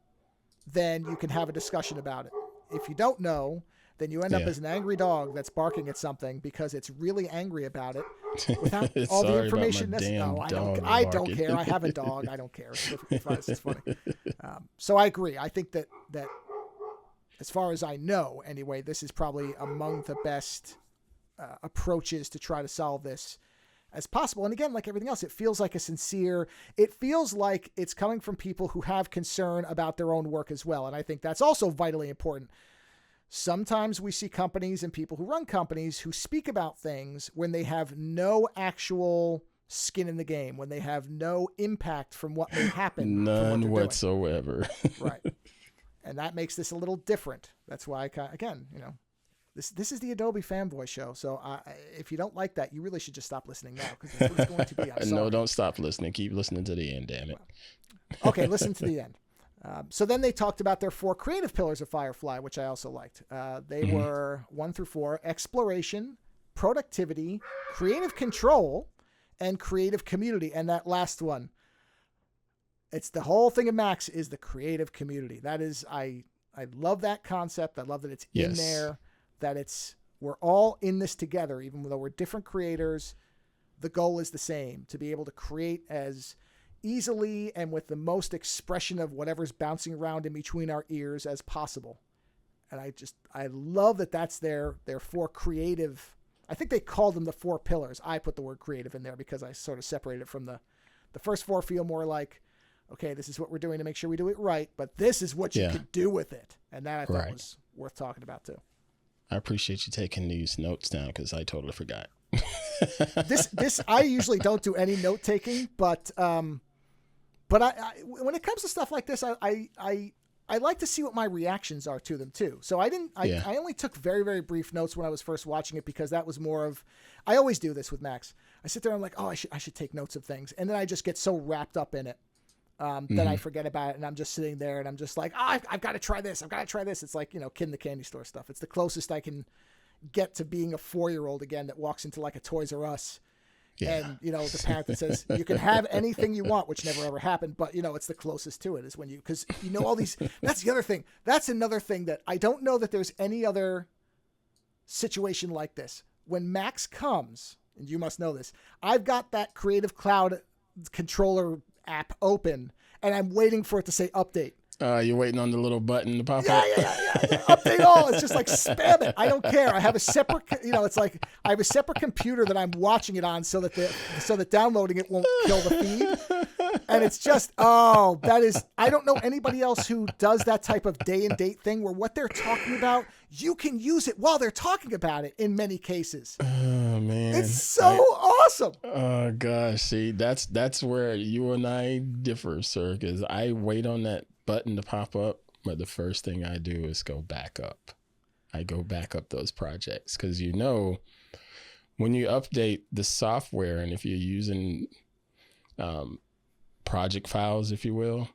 then you can have a discussion about it. If you don't know, then you end up as an angry dog that's barking at something because it's really angry about it without all the information. I don't care. I have a dog. I don't care. It's funny. So I agree. I think that as far as I know, anyway, this is probably among the best approaches to try to solve this as possible. And again, like everything else, it feels like it feels like it's coming from people who have concern about their own work as well. And I think that's also vitally important. Sometimes we see companies and people who run companies who speak about things when they have no actual skin in the game, when they have no impact from what may happen. None whatsoever. Right. And that makes this a little different. That's why, This is the Adobe fanboy show. So if you don't like that, you really should just stop listening now, because that's what it's going to be. I'm sorry. No, don't stop listening. Keep listening to the end, damn it. Okay, listen to the end. So then they talked about their 4 creative pillars of Firefly, which I also liked. They were 1 through 4: exploration, productivity, creative control, and creative community. And that last one, it's the whole thing of Max is the creative community. That is, I love that concept. I love that it's in there, that we're all in this together, even though we're different creators. The goal is the same, to be able to create as easily and with the most expression of whatever's bouncing around in between our ears as possible. And I love that that's their 4 creative. I think they called them the 4 pillars. I put the word creative in there because I sort of separated it from the first 4 feel more like, okay, this is what we're doing to make sure we do it right, but this is what you could do with it. And that I thought was worth talking about too. I appreciate you taking these notes down, because I totally forgot. This I usually don't do any note taking, but I when it comes to stuff like this, I like to see what my reactions are to them too. So I only took very, very brief notes when I was first watching it, because that was more of, I always do this with Max. I sit there and I'm like, oh, I should take notes of things. And then I just get so wrapped up in it that I forget about it. And I'm just sitting there and I'm just like, oh, I've got to try this. I've got to try this. It's like, Kid in the Candy Store stuff. It's the closest I can get to being a 4-year-old again that walks into like a Toys R Us. Yeah. And, the parent that says, you can have anything you want, which never ever happened. But, it's the closest to it is when because all these, that's the other thing. That's another thing that I don't know that there's any other situation like this. When Max comes, and you must know this, I've got that Creative Cloud controller app open and I'm waiting for it to say update. You're waiting on the little button to pop up? Yeah. Update all. It's just like spam it. I don't care. I have a separate, it's like I have a separate computer that I'm watching it on so that downloading it won't kill the feed. And it's just, I don't know anybody else who does that type of day and date thing where what they're talking about, you can use it while they're talking about it in many cases. Oh, man. It's so awesome. Oh, gosh. See, that's where you and I differ, sir, because I wait on that button to pop up, but the first thing I do is go back up. I go back up those projects, because when you update the software, and if you're using project files, if you will,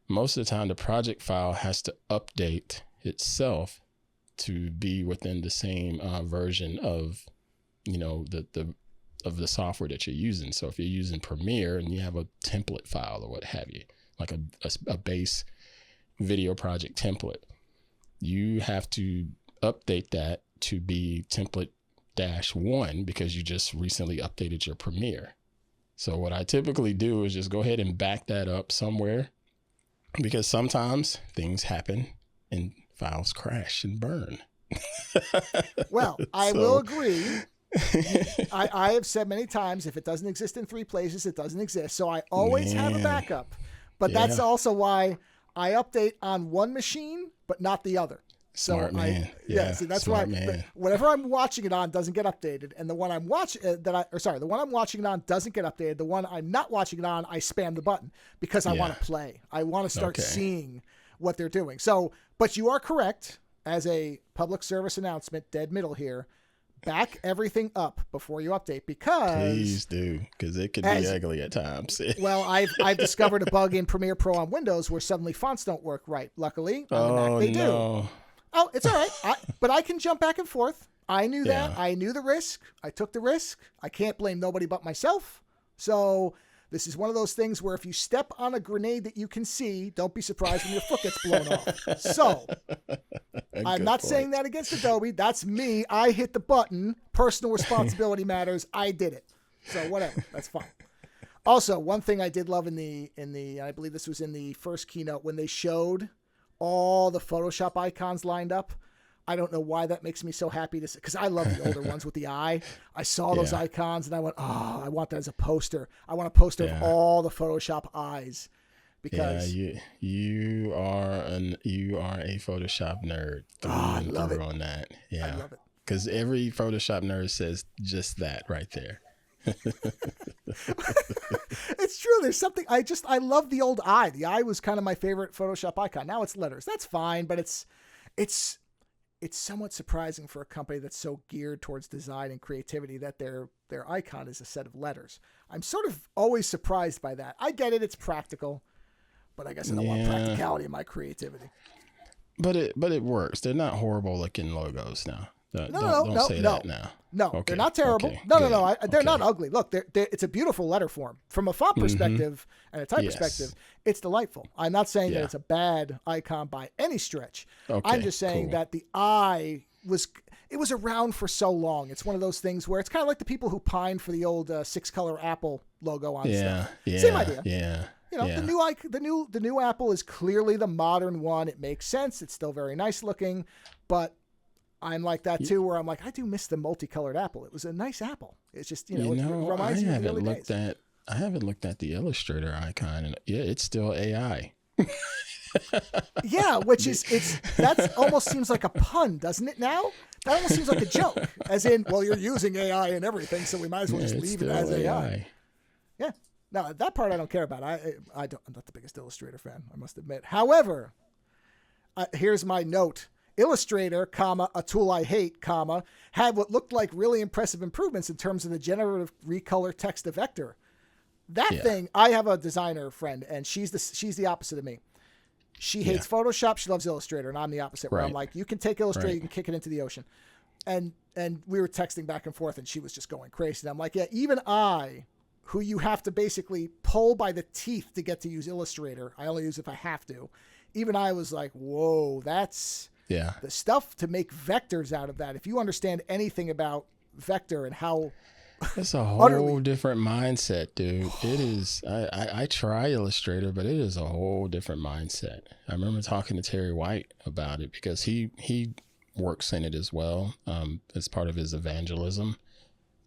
most of the time the project file has to update itself to be within the same version of of the software that you're using. So if you're using Premiere and you have a template file or what have you, like a base video project template, you have to update that to be template -1 because you just recently updated your Premiere. So what I typically do is just go ahead and back that up somewhere, because sometimes things happen and files crash and burn. Well, I will agree. I have said many times, if it doesn't exist in 3 places, it doesn't exist. So I always have a backup. But that's also why I update on one machine, but not the other. Smart man. See, that's why whatever I'm watching it on doesn't get updated, and the one I'm watching the one I'm watching it on doesn't get updated. The one I'm not watching it on, I spam the button because I want to play. I want to start seeing what they're doing. So, but you are correct. As a public service announcement, dead middle here. Back everything up before you update, because please do, because it could be ugly at times. Well, I've discovered a bug in Premiere Pro on Windows where suddenly fonts don't work right. Luckily, on the Mac they do. Oh, it's all right. But I can jump back and forth. I knew that. I knew the risk. I took the risk. I can't blame nobody but myself. So this is one of those things where if you step on a grenade that you can see, don't be surprised when your foot gets blown off. So I'm not saying that against Adobe. That's me. I hit the button. Personal responsibility matters. I did it. So whatever. That's fine. Also, one thing I did love in the I believe this was in the first keynote when they showed all the Photoshop icons lined up. I don't know why that makes me so happy to see, because I love the older ones with the eye. I saw those icons and I went, oh, I want that as a poster. I want a poster of all the Photoshop eyes. Because you are a Photoshop nerd. I love it on that. Yeah, I love it. Because every Photoshop nerd says just that right there. It's true. There's something I love the old eye. The eye was kind of my favorite Photoshop icon. Now it's letters. That's fine, but it's it's somewhat surprising for a company that's so geared towards design and creativity that their icon is a set of letters. I'm sort of always surprised by that. I get it, it's practical, but I guess I don't want practicality in my creativity. But it works. They're not horrible looking logos now. Don't say that now. No, okay. They're not terrible. Okay. No. They're not ugly. Look, it's a beautiful letter form. From a font perspective and a type perspective, it's delightful. I'm not saying that it's a bad icon by any stretch. Okay, I'm just saying that the eye was around for so long. It's one of those things where it's kind of like the people who pined for the old 6-color Apple logo on stuff. Same idea. Yeah. The new Apple is clearly the modern one. It makes sense. It's still very nice looking, but I'm like that too, where I'm like, I do miss the multicolored Apple. It was a nice Apple. It's just, it reminds me of the early days. I haven't looked at the Illustrator icon, and it's still AI. Yeah, that almost seems like a pun, doesn't it now? That almost seems like a joke, as in, well, you're using AI and everything, so we might as well just leave it as AI. Yeah. No, that part I don't care about. I'm not the biggest Illustrator fan, I must admit. However, here's my note. Illustrator, a tool I hate, had what looked like really impressive improvements in terms of the generative recolor text to vector. That thing, I have a designer friend, and she's the opposite of me. She hates Photoshop. She loves Illustrator, and I'm the opposite. Where I'm like, you can take Illustrator, you can kick it into the ocean. And we were texting back and forth, and she was just going crazy. And I'm like, yeah, even I, who you have to basically pull by the teeth to get to use Illustrator, I only use it if I have to. Even I was like, whoa, that's the stuff to make vectors out of that. If you understand anything about vector and how it's a whole different mindset, dude. It is. I try Illustrator, but it is a whole different mindset. I remember talking to Terry White about it because he works in it as well, as part of his evangelism,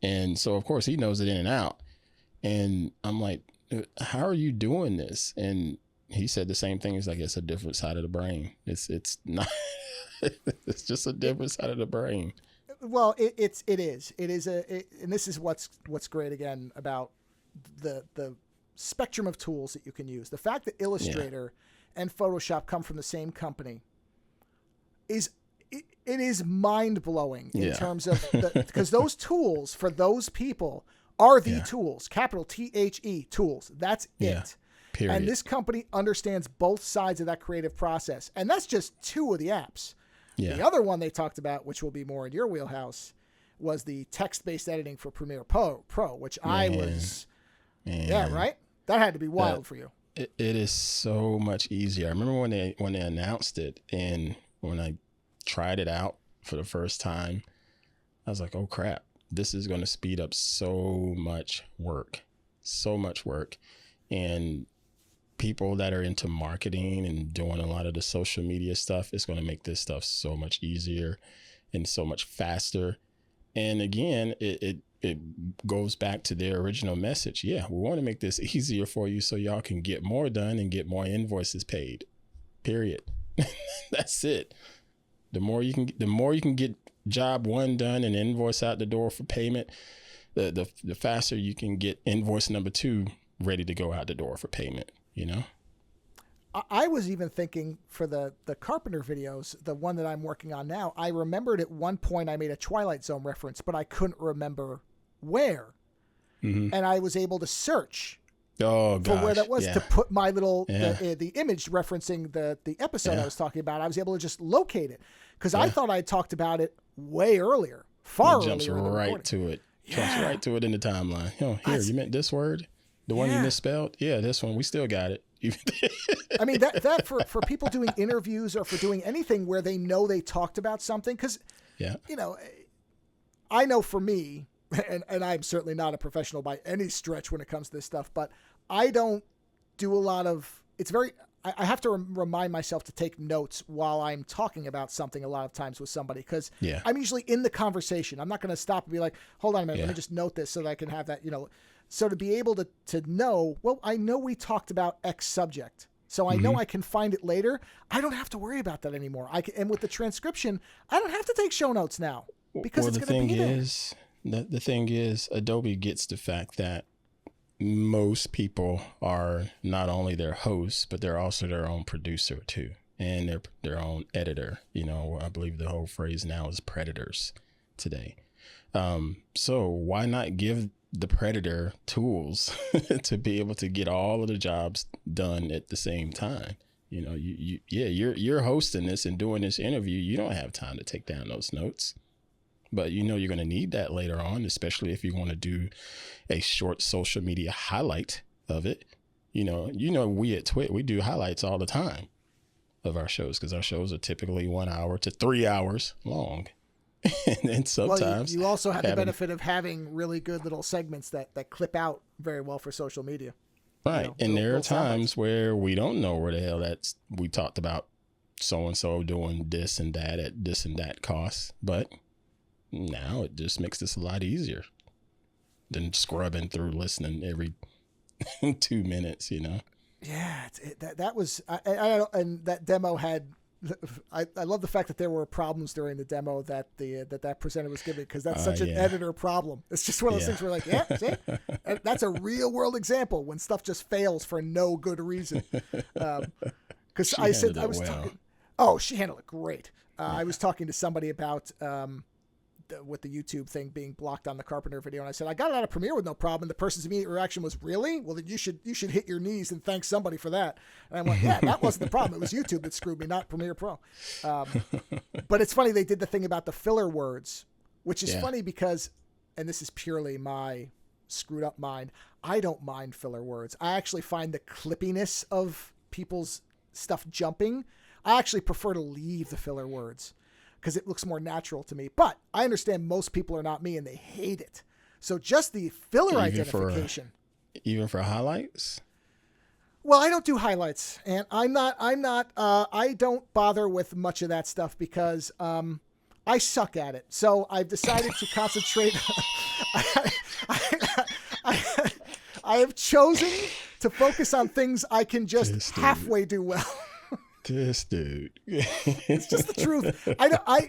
and so of course he knows it in and out. And I'm like, how are you doing this? And he said the same thing. He's like, it's a different side of the brain. It's not. It's just a different side of the brain. Well, it is, and this is what's great again about the spectrum of tools that you can use. The fact that Illustrator and Photoshop come from the same company is mind blowing in terms of because those tools for those people are the tools, capital THE tools. That's it. Period. And this company understands both sides of that creative process, and that's just 2 of the apps. Yeah. The other one they talked about, which will be more in your wheelhouse, was the text-based editing for Premiere Pro, which right? That had to be wild for you. It is so much easier. I remember when they announced it, and when I tried it out for the first time, I was like, oh crap, this is going to speed up so much work. And people that are into marketing and doing a lot of the social media stuff, it's going to make this stuff so much easier and so much faster. And again, it goes back to their original message. Yeah, we want to make this easier for you so y'all can get more done and get more invoices paid. Period. That's it. The more you can get job 1 done and invoice out the door for payment, the faster you can get invoice number 2 ready to go out the door for payment. I was even thinking for the Carpenter videos, the one that I'm working on now, I remembered at one point I made a Twilight Zone reference, but I couldn't remember where. Mm-hmm. And I was able to search for where that was to put my little, the image referencing the episode I was talking about. I was able to just locate it because I thought I had talked about it way earlier, earlier. Jumps right to it. Jumps right to it in the timeline. You meant this word? The one you misspelled? Yeah, this one. We still got it. I mean, that for people doing interviews or for doing anything where they know they talked about something, because, I know for me, and I'm certainly not a professional by any stretch when it comes to this stuff, but I don't do a lot of, I have to remind myself to take notes while I'm talking about something a lot of times with somebody, because I'm usually in the conversation. I'm not going to stop and be like, hold on a minute, let me just note this so that I can have that, So to be able to know, well, I know we talked about X subject, so I know I can find it later. I don't have to worry about that anymore. And with the transcription, I don't have to take show notes now because it's going to be there. The thing is, Adobe gets the fact that most people are not only their hosts, but they're also their own producer too. and their own editor. You know, I believe the whole phrase now is predators today. So why not give the predator tools to be able to get all of the jobs done at the same time? You know, you're hosting this and doing this interview. You don't have time to take down those notes, but you know you're going to need that later on, especially if you want to do a short social media highlight of it. You know, we at Twit, we do highlights all the time of our shows because our shows are typically 1 hour to 3 hours long. And sometimes you also have the benefit of having really good little segments that clip out very well for social media. Right. You know, and there are times where we don't know where the hell we talked about so-and-so doing this and that at this and that cost. But now it just makes this a lot easier than scrubbing through listening every 2 minutes, you know? Yeah. That was, and that demo had, I love the fact that there were problems during the demo that that presenter was giving, because that's such an editor problem. It's just one of those things where like, yeah, see, and that's a real world example when stuff just fails for no good reason. Because I was talking. Oh, she handled it great. I was talking to somebody about with the YouTube thing being blocked on the Carpenter video, and I said I got it out of Premiere with no problem. And the person's immediate reaction was, "Really? Well, then you should hit your knees and thank somebody for that." And I'm like, "Yeah, that wasn't the problem. It was YouTube that screwed me, not Premiere Pro." But it's funny they did the thing about the filler words, which is funny because, and this is purely my screwed up mind, I don't mind filler words. I actually find the clippiness of people's stuff jumping. I actually prefer to leave the filler words, because it looks more natural to me. But I understand most people are not me and they hate it. So just the filler identification. Even for highlights? Well, I don't do highlights, and I don't bother with much of that stuff because I suck at it. So I've decided to concentrate. I have chosen to focus on things I can just halfway do well. This dude. It's just the truth.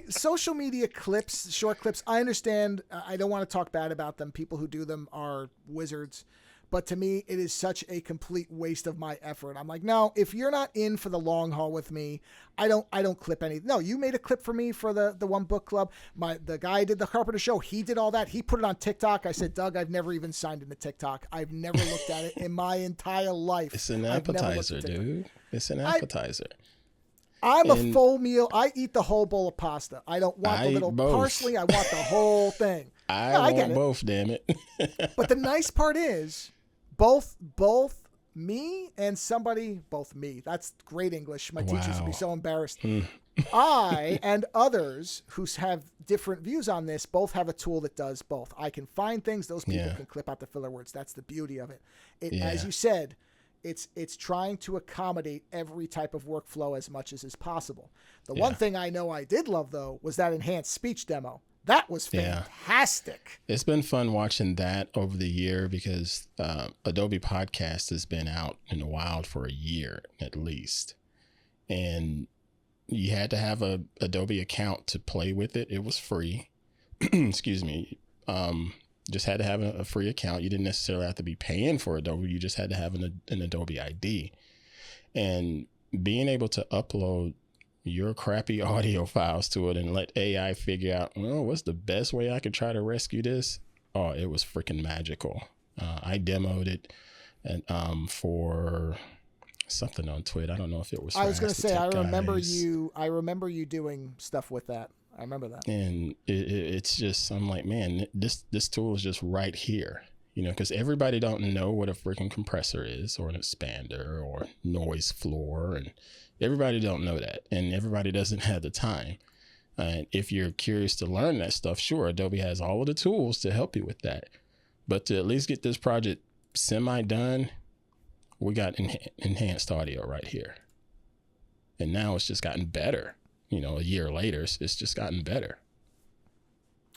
Social media clips, short clips, I understand. I don't want to talk bad about them. People who do them are wizards. But to me, it is such a complete waste of my effort. I'm like, no, if you're not in for the long haul with me, I don't clip anything. No, you made a clip for me for the one book club. The guy did the Carpenter show. He did all that. He put it on TikTok. I said, Doug, I've never even signed into TikTok. I've never looked at it in my entire life. It's an appetizer, dude. It's an appetizer. I'm a full meal. I eat the whole bowl of pasta. I don't want the little parsley. I want the whole thing. I want both, damn it. But the nice part is both me and somebody, both me. That's great English. My teachers would be so embarrassed. I and others who have different views on this both have a tool that does both. I can find things. Those people can clip out the filler words. That's the beauty of it. As you said, it's trying to accommodate every type of workflow as much as is possible. The one thing I know I did love, though, was that enhanced speech demo. That was fantastic. It's been fun watching that over the year because Adobe Podcast has been out in the wild for a year at least. And you had to have a Adobe account to play with it. It was free. Excuse me. Just had to have a free account. You didn't necessarily have to be paying for Adobe. You just had to have an Adobe ID. And being able to upload your crappy audio files to it and let AI figure out, well, what's the best way I could try to rescue this? Oh, it was freaking magical. I demoed it and for something on Twitter. I don't know if it was. I was going to say, I remember you doing stuff with that. I remember that. And it's just, I'm like, man, this tool is just right here, you know, because everybody don't know what a freaking compressor is or an expander or noise floor. And everybody don't know that. And everybody doesn't have the time. And if you're curious to learn that stuff, sure, Adobe has all of the tools to help you with that. But to at least get this project semi-done, we got enhanced audio right here. And now it's just gotten better. You know, a year later, it's just gotten better.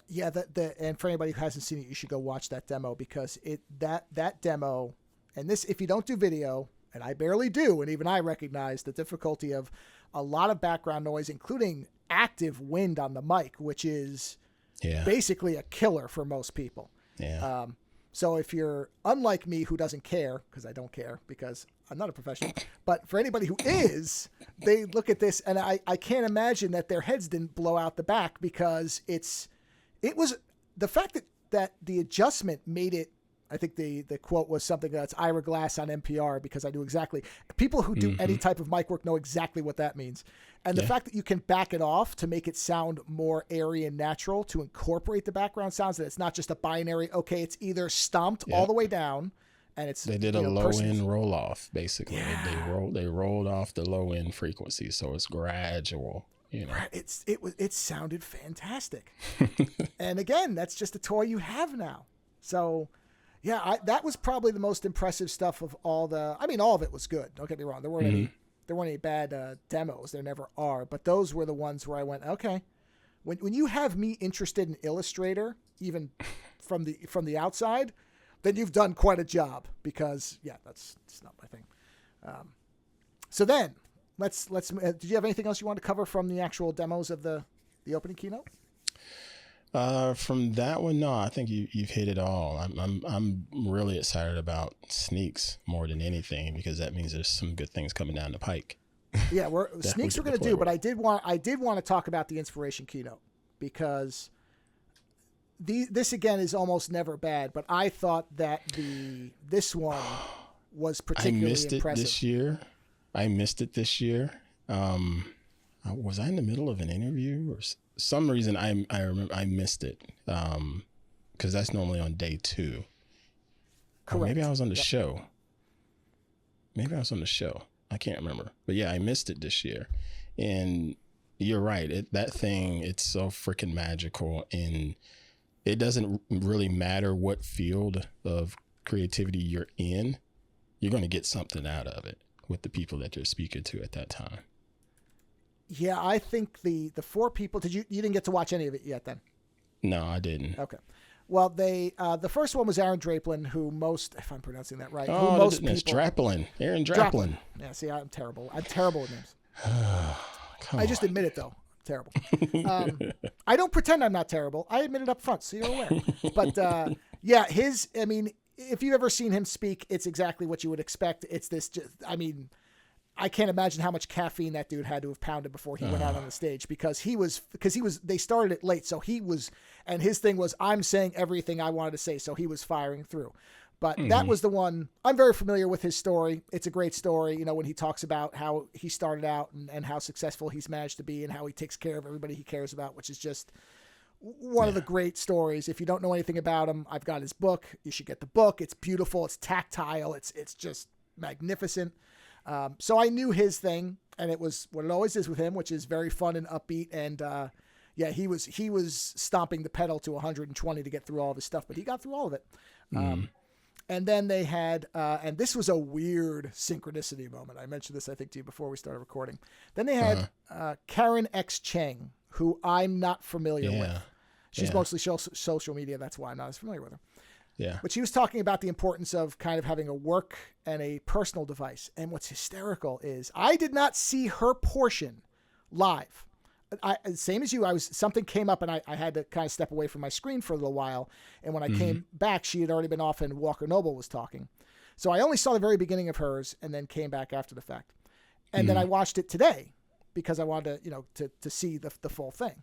Yeah, and for anybody who hasn't seen it, you should go watch that demo because that demo, and this, if you don't do video, and I barely do, and even I recognize the difficulty of a lot of background noise, including active wind on the mic, which is basically a killer for most people. Yeah. So if you're unlike me who doesn't care, because I don't care because I'm not a professional, but for anybody who is, they look at this and I can't imagine that their heads didn't blow out the back because it was the fact that the adjustment made it. I think the quote was something that's Ira Glass on NPR because I knew exactly. People who do any type of mic work know exactly what that means. And the fact that you can back it off to make it sound more airy and natural, to incorporate the background sounds, that it's not just a binary, okay, it's either stomped all the way down and it's... They did a low-end roll-off, basically. Yeah. They rolled off the low-end frequency, so it's gradual. You know. It sounded fantastic. And again, that's just a toy you have now. So... yeah, that was probably the most impressive stuff of all the... I mean, all of it was good. Don't get me wrong. There weren't any bad demos. There never are. But those were the ones where I went, okay. When you have me interested in Illustrator, even from the outside, then you've done quite a job. Because, yeah, that's not my thing. So then, let's. Did you have anything else you want to cover from the actual demos of the opening keynote? From that one, no, I think you've hit it all. I'm really excited about sneaks more than anything because that means there's some good things coming down the pike. Yeah, sneaks we're going to do, but I did want to talk about the inspiration keynote because this again is almost never bad, but I thought that this one was particularly impressive. I missed it this year. Was I in the middle of an interview or some reason I remember I missed it because that's normally on day 2. Correct. Or maybe I was on the show. I can't remember. But yeah, I missed it this year. And you're right. That thing, it's so freaking magical. And it doesn't really matter what field of creativity you're in. You're going to get something out of it with the people that you're speaking to at that time. Yeah, I think the 4 people. You didn't get to watch any of it yet then? No, I didn't. Okay. Well, the first one was Aaron Draplin, if I'm pronouncing that right. It's Draplin. Aaron Draplin. Yeah, see, I'm terrible. I'm terrible with names. I just admit it, though. I'm terrible. I don't pretend I'm not terrible. I admit it up front, so you're aware. But, yeah, if you've ever seen him speak, it's exactly what you would expect. It's this, I can't imagine how much caffeine that dude had to have pounded before he went out on the stage because they started it late. So and his thing was, I'm saying everything I wanted to say. So he was firing through, but that was the one. I'm very familiar with his story. It's a great story. You know, when he talks about how he started out and how successful he's managed to be and how he takes care of everybody he cares about, which is just one of the great stories. If you don't know anything about him, I've got his book. You should get the book. It's beautiful. It's tactile. It's just magnificent. So I knew his thing, and it was what it always is with him, which is very fun and upbeat. And he was stomping the pedal to 120 to get through all of his stuff, but he got through all of it. And then they had, and this was a weird synchronicity moment. I mentioned this, I think, to you before we started recording. Then they had Karen X. Cheng, who I'm not familiar with. She's mostly social media. That's why I'm not as familiar with her. Yeah. But she was talking about the importance of kind of having a work and a personal device. And what's hysterical is I did not see her portion live. Same as you, something came up and I had to kind of step away from my screen for a little while. And when I came back, she had already been off and Walker Noble was talking. So I only saw the very beginning of hers and then came back after the fact. And then I watched it today because I wanted to see the full thing.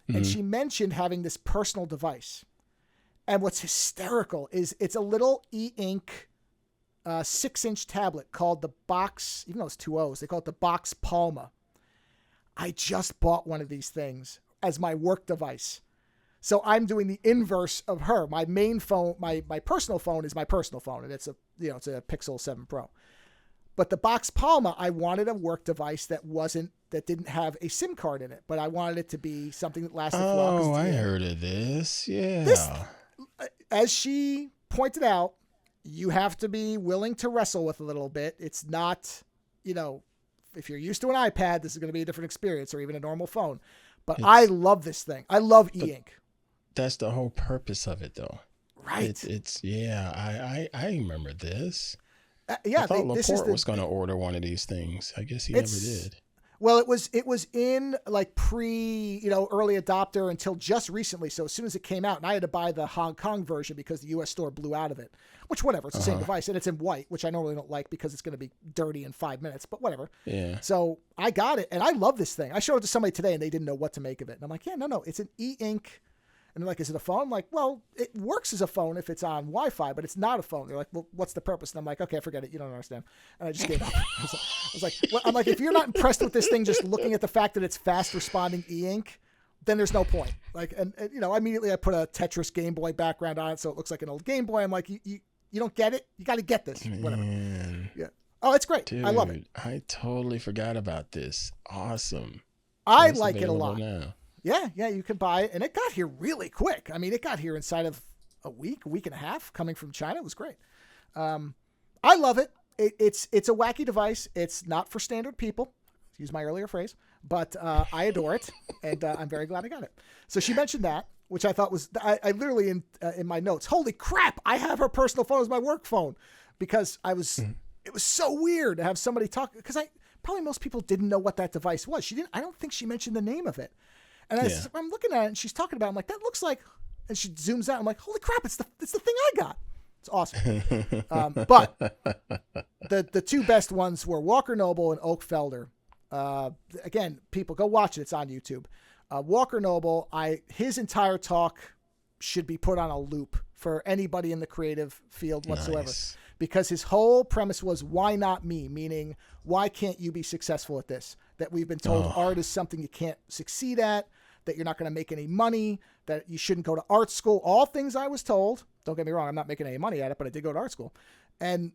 And she mentioned having this personal device. And what's hysterical is it's a little e-ink 6-inch tablet called the Box, even though it's 2 O's, they call it the Box Palma. I just bought one of these things as my work device. So I'm doing the inverse of her. My main phone, my personal phone is my personal phone, and it's a Pixel 7 Pro. But the Box Palma, I wanted a work device that didn't have a SIM card in it, but I wanted it to be something that lasted for long. Oh, I heard of this. Yeah. As she pointed out, you have to be willing to wrestle with a little bit. It's not, if you're used to an iPad, this is going to be a different experience, or even a normal phone. But I love this thing. I love e-ink. That's the whole purpose of it, though. Right. I remember this. I thought Laporte was going to order one of these things. I guess he never did. Well, it was in like early adopter until just recently. So as soon as it came out, and I had to buy the Hong Kong version because the U.S. store blew out of it. Which whatever, it's the same device, and it's in white, which I normally don't like because it's going to be dirty in 5 minutes. But whatever. Yeah. So I got it, and I love this thing. I showed it to somebody today, and they didn't know what to make of it. And I'm like, yeah, no, it's an e-ink. And they're like, is it a phone? I'm like, well, it works as a phone if it's on Wi-Fi, but it's not a phone. They're like, well, what's the purpose? And I'm like, okay, forget it. You don't understand. And I just gave up. I was like, well, I'm like, if you're not impressed with this thing, just looking at the fact that it's fast responding e-ink, then there's no point. Like, and immediately I put a Tetris Game Boy background on it, so it looks like an old Game Boy. I'm like, you don't get it? You got to get this. Whatever. Man. Yeah. Oh, it's great. Dude, I love it. I totally forgot about this. Awesome. I It's like it a available lot. now. Yeah, you can buy it. And it got here really quick. I mean, it got here inside of a week and a half coming from China. It was great. I love it. It's a wacky device. It's not for standard people, to use my earlier phrase, but I adore it. And I'm very glad I got it. So she mentioned that, which I thought was, I literally in my notes, holy crap, I have her personal phone as my work phone, because it was so weird to have somebody talk, because probably most people didn't know what that device was. I don't think she mentioned the name of it. And I'm looking at it, and she's talking about it. I'm like, that looks like, and she zooms out. I'm like, holy crap, it's the thing I got. It's awesome. But the two best ones were Walker Noble and Oak Felder. Again, people, go watch it. It's on YouTube. Walker Noble, his entire talk should be put on a loop for anybody in the creative field whatsoever. Nice. Because his whole premise was, why not me? Meaning, why can't you be successful at this? That we've been told art is something you can't succeed at, that you're not going to make any money, that you shouldn't go to art school. All things I was told. Don't get me wrong, I'm not making any money at it, but I did go to art school. And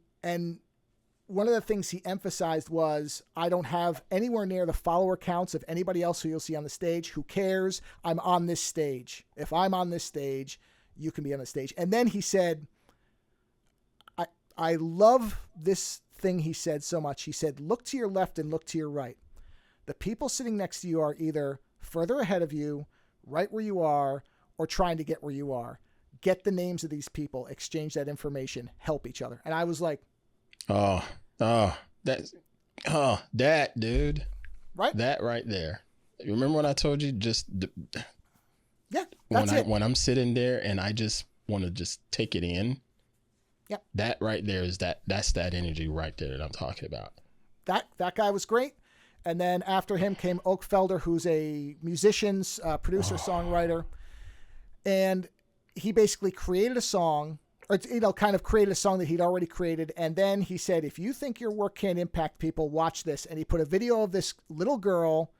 one of the things he emphasized was, I don't have anywhere near the follower counts of anybody else who you'll see on the stage. Who cares? I'm on this stage. If I'm on this stage, you can be on the stage. And then he said, I love this thing he said so much. He said, look to your left and look to your right. The people sitting next to you are either further ahead of you, right where you are, or trying to get where you are. Get the names of these people, exchange that information, help each other. And I was like, that dude, right? That right there. You remember when I told you when I'm sitting there and I just want to just take it in. Yep. That right there that's that energy right there that I'm talking about. That guy was great. And then after him came Oak Felder, who's a musician, producer, songwriter. And he basically created a song, or kind of created a song that he'd already created. And then he said, if you think your work can't impact people, watch this. And he put a video of this little girl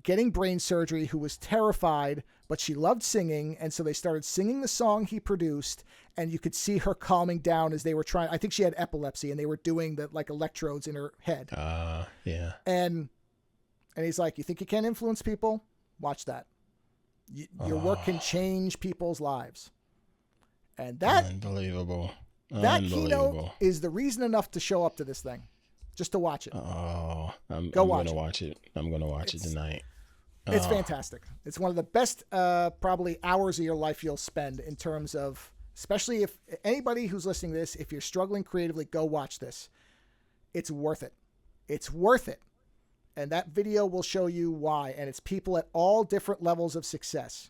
getting brain surgery who was terrified, but she loved singing. And so they started singing the song he produced, and you could see her calming down as they were trying. I think she had epilepsy, and they were doing the like electrodes in her head. Yeah. And he's like, you think you can't influence people? Watch that. Your work can change people's lives. And that unbelievable. That keynote is the reason enough to show up to this thing, just to watch it. I'm going to watch it. I'm going to watch it tonight. It's fantastic. It's one of the best probably hours of your life you'll spend in terms of, especially if anybody who's listening to this, if you're struggling creatively, go watch this. It's worth it. It's worth it. And that video will show you why. And it's people at all different levels of success.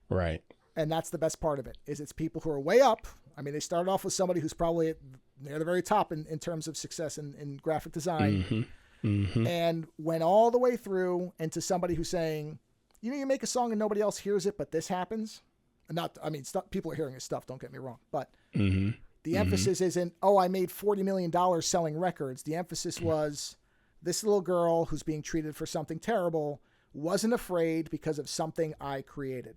Right. And that's the best part of it, is it's people who are way up. I mean, they started off with somebody who's probably near the very top in terms of success in graphic design. Mm-hmm. Mm-hmm. And went all the way through into somebody who's saying, you make a song and nobody else hears it, but this happens. People are hearing his stuff, don't get me wrong. But the emphasis isn't, I made $40 million selling records. The emphasis was, this little girl who's being treated for something terrible wasn't afraid because of something I created.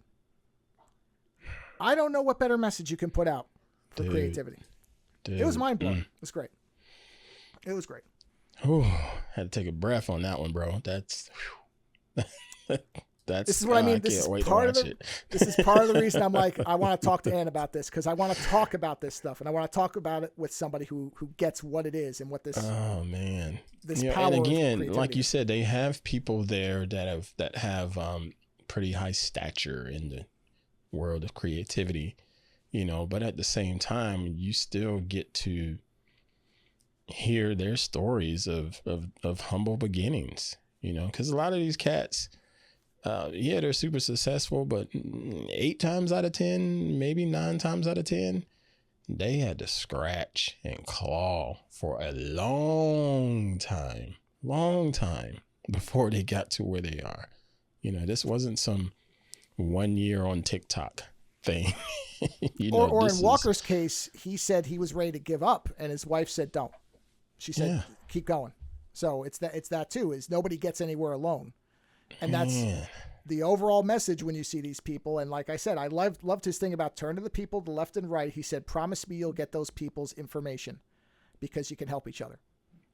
I don't know what better message you can put out for creativity. It was mind-blowing. It was great. It was great. Oh, had to take a breath on that one, bro. That's this is what I mean. This is part of the reason I'm like, I want to talk to Ann about this, because I want to talk about this stuff, and I want to talk about it with somebody who gets what it is and what this. Oh man, this power. And again, like you said, they have people there that have pretty high stature in the world of creativity, but at the same time, you still get to hear their stories of humble beginnings, you know, because a lot of these cats, yeah, they're super successful, but 8 times out of 10, maybe 9 times out of 10, they had to scratch and claw for a long time before they got to where they are. You know, this wasn't some 1 year on TikTok thing. You know, or in Walker's case, he said he was ready to give up, and his wife said, "Don't." She said, "Keep going." So it's that too. Is nobody gets anywhere alone, and that's the overall message when you see these people. And like I said, I loved his thing about turn to the people, the left and right. He said, "Promise me you'll get those people's information, because you can help each other."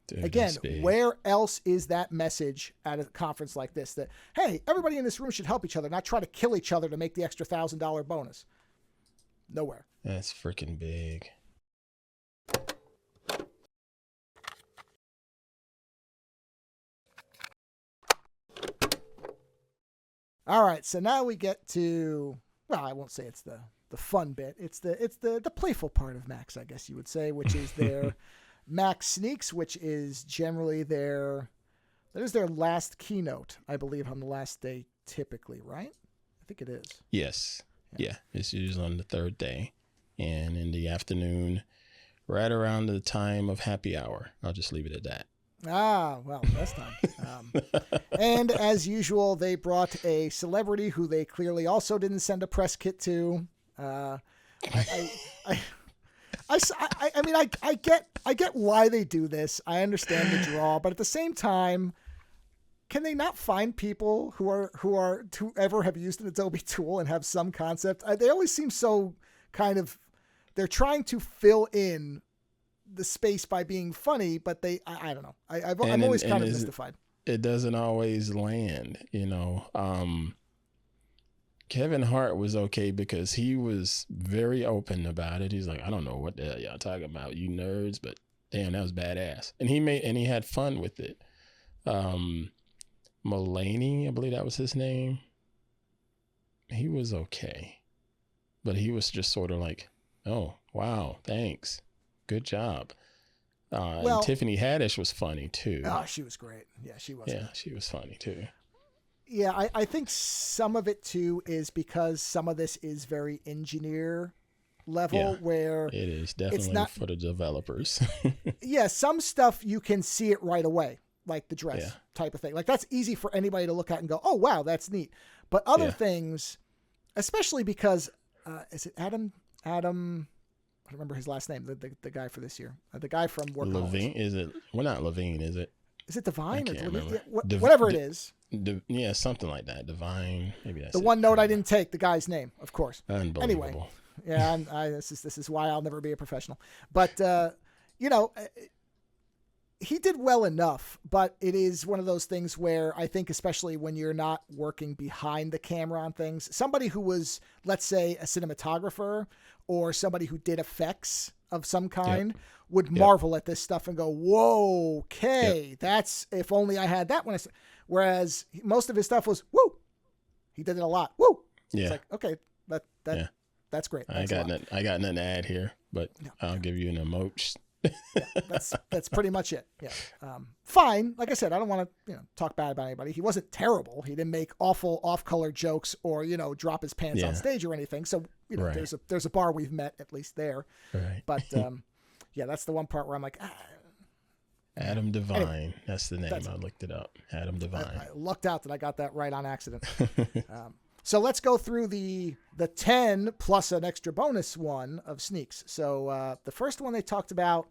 Dude, again, where else is that message at a conference like this? That, hey, everybody in this room should help each other, not try to kill each other to make the extra $1,000 bonus. Nowhere. That's freaking big. All right, so now we get to, well, I won't say it's the fun bit. It's the playful part of Max, I guess you would say, which is their Max Sneaks, which is generally that is their last keynote, I believe, on the last day typically, right? I think it is. Yes. Yeah. It's usually on the 3rd day, and in the afternoon, right around the time of happy hour. I'll just leave it at that. Ah, well, that's time. And as usual, they brought a celebrity who they clearly also didn't send a press kit to. I get why they do this. I understand the draw, but at the same time, can they not find people who ever have used an Adobe tool and have some concept? They always seem so kind of, they're trying to fill in the space by being funny, but I don't know. I'm always kind of mystified. It doesn't always land, you know. Kevin Hart was okay because he was very open about it. He's like, I don't know what the hell y'all talking about, you nerds, but damn, that was badass. And he had fun with it. Mulaney, I believe that was his name. He was okay, but he was just sort of like, oh, wow, thanks. Good job. And Tiffany Haddish was funny too. Oh, she was great. Yeah, she was. Yeah, she was funny too. Yeah, I think some of it too is because some of this is very engineer level, where it is definitely not for the developers. Yeah, some stuff you can see it right away, like the dress type of thing. Like that's easy for anybody to look at and go, oh wow, that's neat. But other things, especially because is it Adam? I don't remember his last name. The guy for this year, the guy from Work. Levine, is it? Well, not Levine, is it? Is it Divine or whatever it is? Yeah, something like that. Divine, maybe that's the one note I didn't take. The guy's name, of course. Unbelievable. Anyway, yeah, this is why I'll never be a professional. But you know, he did well enough. But it is one of those things where I think, especially when you're not working behind the camera on things, somebody who was, let's say, a cinematographer or somebody who did effects of some kind would marvel at this stuff and go, whoa, okay, that's, if only I had that when whereas most of his stuff was, woo, he did it a lot. Woo. Yeah. It's like, okay, that's great. I got nothing to add here, but I'll give you an emoji. That's pretty much it. Yeah. Fine. Like I said, I don't want to, talk bad about anybody. He wasn't terrible. He didn't make awful off-color jokes or, drop his pants on stage or anything. So, there's a bar we've met at least there. Right. But, that's the one part where I'm like, Adam Devine. Anyway, that's the name. I looked it up. Adam Devine. I lucked out that I got that right on accident. So let's go through the 10 plus an extra bonus one of sneaks. So the first one they talked about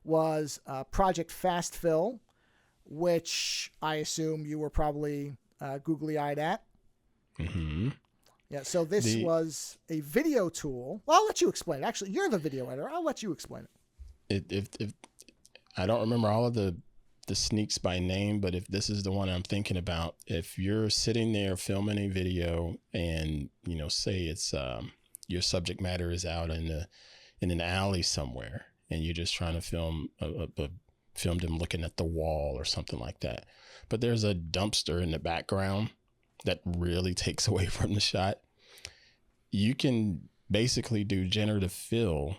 was Project Fast Fill, which I assume you were probably googly-eyed at. Mm-hmm. Yeah, so this was a video tool. Well, I'll let you explain it. Actually, you're the video editor. I'll let you explain it. If I don't remember all of the sneaks by name, but if this is the one I'm thinking about, if you're sitting there filming a video and, say it's your subject matter is out in an alley somewhere and you're just trying to film them looking at the wall or something like that, but there's a dumpster in the background that really takes away from the shot, you can basically do generative fill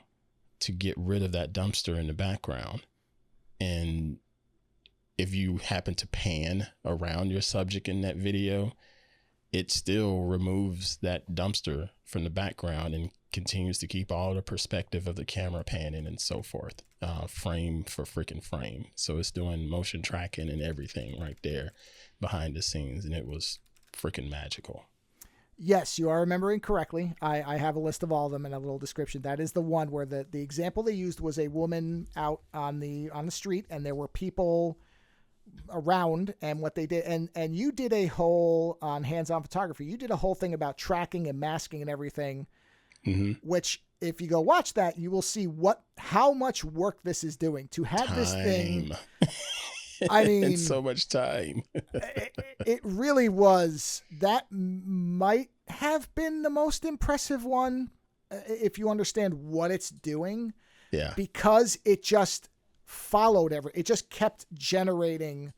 to get rid of that dumpster in the background. And if you happen to pan around your subject in that video, it still removes that dumpster from the background and continues to keep all the perspective of the camera panning and so forth, frame for freaking frame. So it's doing motion tracking and everything right there behind the scenes. And it was freaking magical. Yes, you are remembering correctly. I have a list of all of them and a little description. That is the one where the example they used was a woman out on the street, and there were people around, and what they did, and you did a whole, on hands-on photography, you did a whole thing about tracking and masking and everything, which if you go watch that, you will see how much work this is doing to have this thing. I mean, and so much time. it really was. That might have been the most impressive one, if you understand what it's doing. Yeah. Because it just followed it just kept generating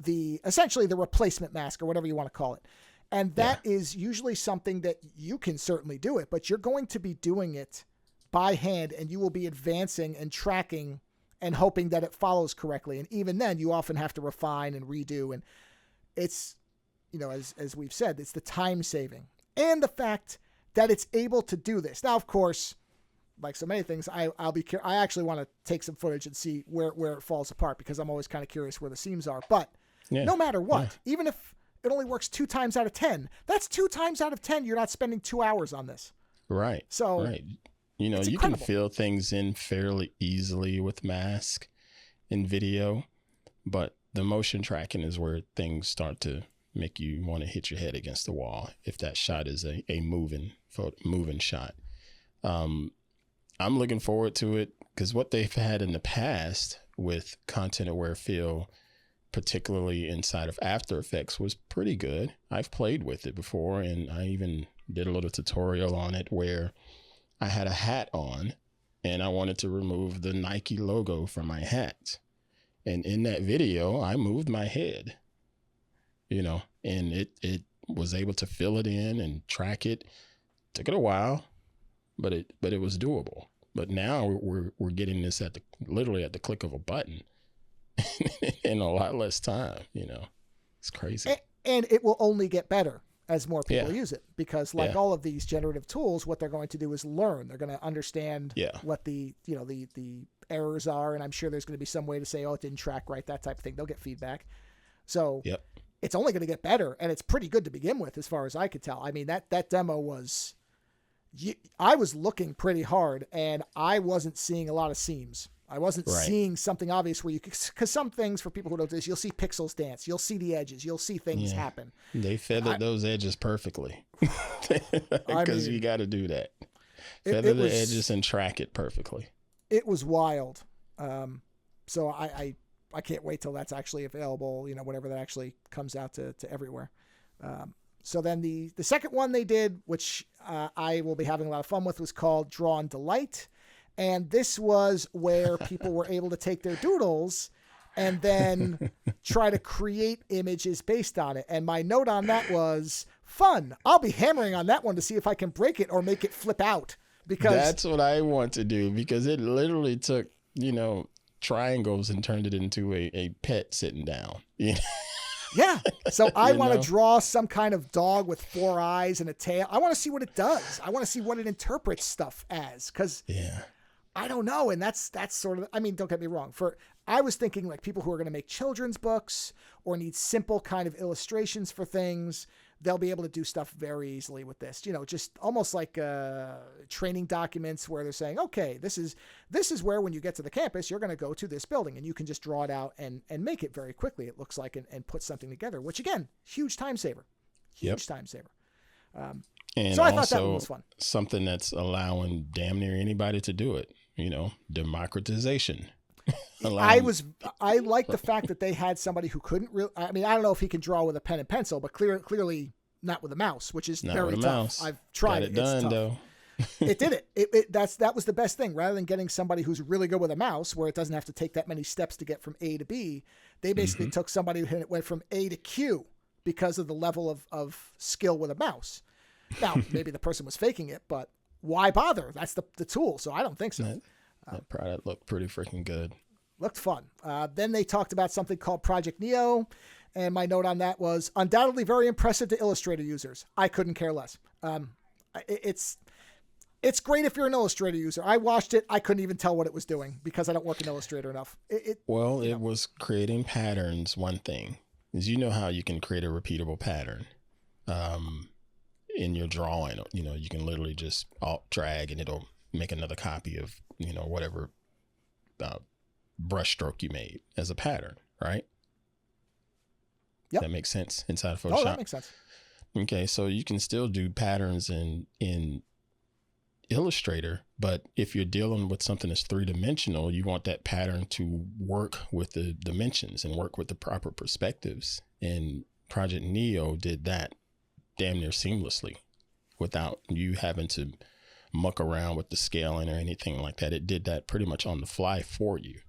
essentially the replacement mask or whatever you want to call it. And that is usually something that you can certainly do it, but you're going to be doing it by hand, and you will be advancing and tracking and hoping that it follows correctly. And even then, you often have to refine and redo. And it's, as we've said, it's the time saving and the fact that it's able to do this. Now, of course, like so many things, I actually want to take some footage and see where it falls apart, because I'm always kind of curious where the seams are. But no matter what, even if it only works 2 times out of 10, that's 2 times out of 10 you're not spending 2 hours on this. Right. So, right. You can fill things in fairly easily with mask in video, but the motion tracking is where things start to make you want to hit your head against the wall if that shot is a moving shot. I'm looking forward to it, because what they've had in the past with content aware fill, particularly inside of After Effects, was pretty good. I've played with it before, and I even did a little tutorial on it where I had a hat on and I wanted to remove the Nike logo from my hat. And in that video, I moved my head, and it was able to fill it in and track it. Took it a while, but it was doable. But now we're getting this literally at the click of a button in a lot less time. It's crazy. And it will only get better as more people use it, because like all of these generative tools, what they're going to do is learn. They're going to understand what the errors are. And I'm sure there's going to be some way to say, oh, it didn't track right, that type of thing. They'll get feedback. So it's only going to get better, and it's pretty good to begin with, as far as I could tell. I mean, that demo was, I was looking pretty hard, and I wasn't seeing a lot of seams. I wasn't seeing something obvious where because some things, for people who don't do this, you'll see pixels dance, you'll see the edges, you'll see things happen. They feathered those edges perfectly, because you got to do that. Feather the edges and track it perfectly. It was wild. So I can't wait till that's actually available, whenever that actually comes out to everywhere. So then the second one they did, which I will be having a lot of fun with, was called Draw and Delight. And this was where people were able to take their doodles and then try to create images based on it. And my note on that was fun. I'll be hammering on that one to see if I can break it or make it flip out. Because that's what I want to do, because it literally took, triangles and turned it into a pet sitting down. Yeah. So I want to draw some kind of dog with 4 eyes and a tail. I want to see what it does. I want to see what it interprets stuff as, because I don't know. And that's sort of, don't get me wrong. I was thinking like people who are going to make children's books or need simple kind of illustrations for things, they'll be able to do stuff very easily with this, just almost like training documents where they're saying, okay, this is where, when you get to the campus, you're going to go to this building, and you can just draw it out and make it very quickly, it looks like, and put something together, which again, huge time saver. Time saver. And so I thought that one was fun. Something that's allowing damn near anybody to do it, democratization. I like the fact that they had somebody who couldn't really, I don't know if he can draw with a pen and pencil, but clearly not with a mouse, which is very tough. Mouse. I've tried Got it done, it's tough. though. It did it. That was the best thing. Rather than getting somebody who's really good with a mouse, where it doesn't have to take that many steps to get from A to B, they basically took somebody who went from A to Q because of the level of skill with a mouse. Now, maybe the person was faking it, but why bother? That's the tool. So I don't think so. That product looked pretty freaking good. Looked fun. Then they talked about something called Project Neo. And my note on that was undoubtedly very impressive to Illustrator users. I couldn't care less. It's great if you're an Illustrator user. I watched it. I couldn't even tell what it was doing because I don't work in Illustrator enough. It was creating patterns. One thing is, you know how you can create a repeatable pattern in your drawing. You know, you can literally just alt drag and it'll make another copy of, you know, whatever brush stroke you made as a pattern, right? Yep. That makes sense inside of Photoshop. Oh, that makes sense. Okay, so you can still do patterns in Illustrator, but if you're dealing with something that's three-dimensional, you want that pattern to work with the dimensions and work with the proper perspectives. And Project Neo did that damn near seamlessly without you having to muck around with the scaling or anything like that. It did that pretty much on the fly for you.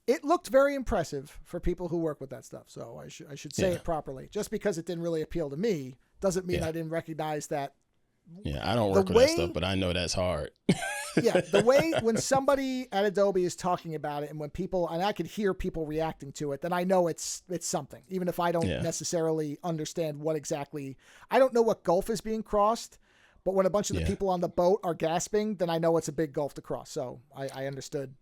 It looked very impressive for people who work with that stuff. So I should say it properly. Just because it didn't really appeal to me doesn't mean I didn't recognize that. Yeah, I don't work with that stuff, but I know that's hard. Yeah, the way when somebody at Adobe is talking about it and when people, and I could hear people reacting to it, then I know it's something. Even if I don't necessarily understand what exactly, I don't know what gulf is being crossed, but when a bunch of the people on the boat are gasping, then I know it's a big gulf to cross. So I understood.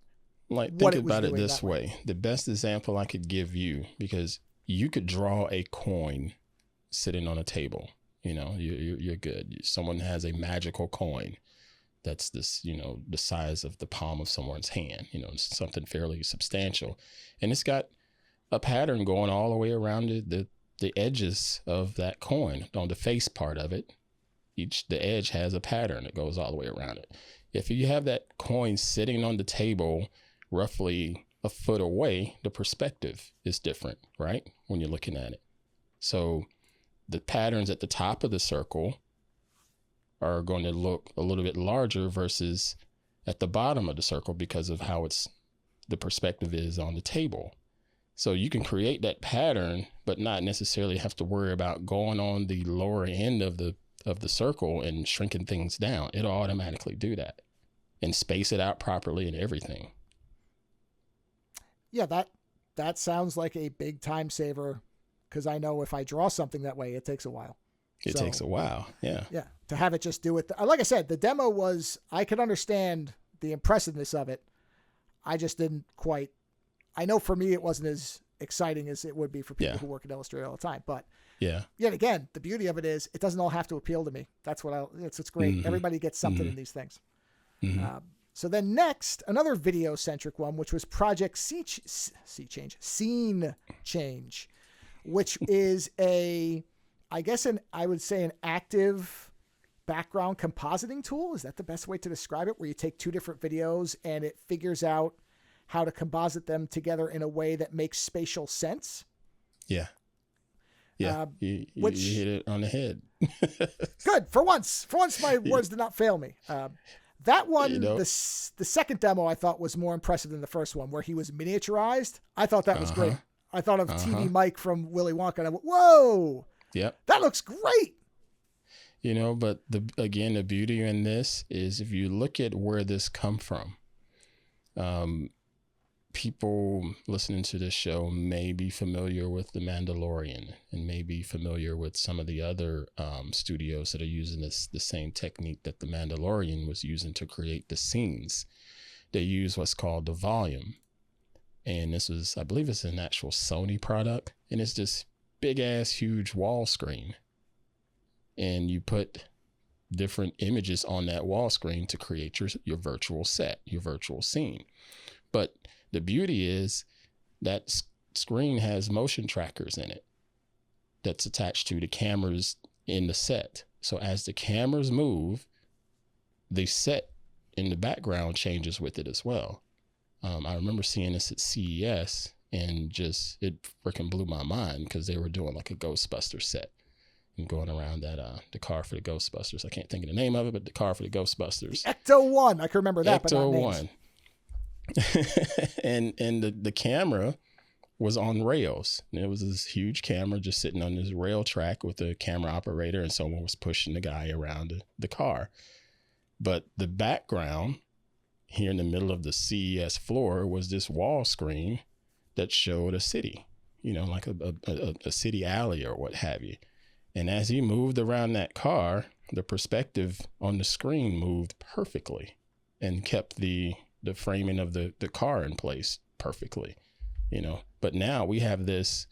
Like, think about it this way. The best example I could give you, because you could draw a coin sitting on a table, you know, you're good. Someone has a magical coin that's this, you know, the size of the palm of someone's hand, you know, something fairly substantial. And it's got a pattern going all the way around the edges of that coin. On the face part of it, the edge has a pattern that goes all the way around it. If you have that coin sitting on the table roughly a foot away, the perspective is different, right? When you're looking at it. So the patterns at the top of the circle are going to look a little bit larger versus at the bottom of the circle because of how the perspective is on the table. So you can create that pattern, but not necessarily have to worry about going on the lower end of the circle and shrinking things down. It'll automatically do that and space it out properly and everything. Yeah, that sounds like a big time saver, because I know if I draw something that way, it takes a while. It takes a while, yeah. Yeah, to have it just do it. Like I said, the demo was, I could understand the impressiveness of it. I just didn't quite, I know for me it wasn't as exciting as it would be for people who work in Illustrator all the time. But yet again, the beauty of it is it doesn't all have to appeal to me. That's it's great. Mm-hmm. Everybody gets something in these things. Mm-hmm. So then next, another video-centric one, which was Project Scene Change, which is I would say an active background compositing tool. Is that the best way to describe it? Where you take two different videos and it figures out how to composite them together in a way that makes spatial sense. Yeah. Yeah. You hit it on the head. Good. For once my words did not fail me. That one, the second demo I thought was more impressive than the first one, where he was miniaturized. I thought that was great. I thought of TV Mike from Willy Wonka, and I went, whoa, that looks great. You know, but the beauty in this is if you look at where this come from, people listening to this show may be familiar with The Mandalorian and may be familiar with some of the other studios that are using the same technique that The Mandalorian was using to create the scenes. They use what's called the volume. And this is, I believe it's an actual Sony product. And it's this big ass, huge wall screen. And you put different images on that wall screen to create your virtual set, your virtual scene. But the beauty is that screen has motion trackers in it that's attached to the cameras in the set. So as the cameras move, the set in the background changes with it as well. I remember seeing this at CES and it freaking blew my mind because they were doing like a Ghostbusters set and going around that the car for the Ghostbusters. I can't think of the name of it, but the car for the Ghostbusters. Ecto 1. I can remember that, but not names. Ecto 1. and the camera was on rails. And it was this huge camera just sitting on this rail track with a camera operator, and someone was pushing the guy around the car. But the background, here in the middle of the CES floor was this wall screen that showed a city, you know, like a city alley or what have you. And as he moved around that car, the perspective on the screen moved perfectly and kept the framing of the car in place perfectly, you know. But now we have this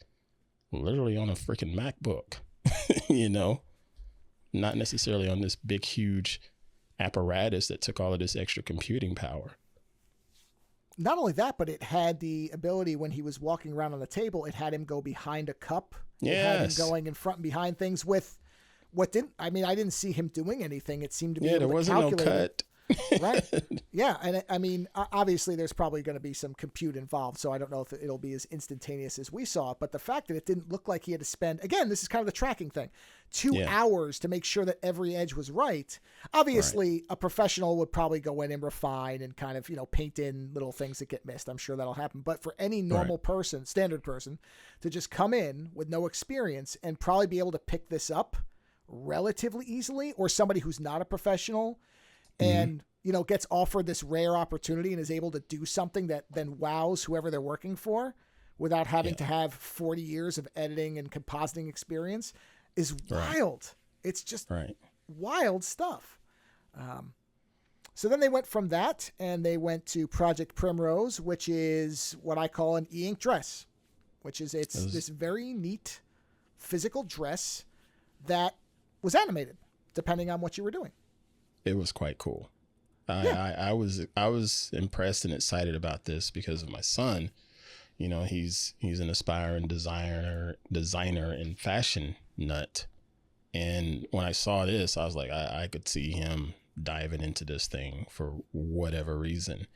literally on a freaking MacBook, you know, not necessarily on this big, huge apparatus that took all of this extra computing power. Not only that, but it had the ability when he was walking around on the table, it had him go behind a cup. Yes. It had him going in front and behind things with what didn't, I mean, I didn't see him doing anything. It seemed to be able there to wasn't no calculate cut. it. Right. Yeah. And I mean, obviously there's probably going to be some compute involved. So I don't know if it'll be as instantaneous as we saw it, but the fact that it didn't look like he had to spend, again, this is kind of the tracking thing, 2 hours to make sure that every edge was right. Obviously a professional would probably go in and refine and kind of, you know, paint in little things that get missed. I'm sure that'll happen. But for any normal person, standard person, to just come in with no experience and probably be able to pick this up relatively easily, or somebody who's not a professional and, you know, gets offered this rare opportunity and is able to do something that then wows whoever they're working for without having to have 40 years of editing and compositing experience is wild. It's just wild stuff. So then they went from that and they went to Project Primrose, which is what I call an e-ink dress, which is this very neat physical dress that was animated depending on what you were doing. It was quite cool. I was impressed and excited about this because of my son. You know, he's an aspiring designer and fashion nut. And when I saw this, I was like, I could see him diving into this thing for whatever reason.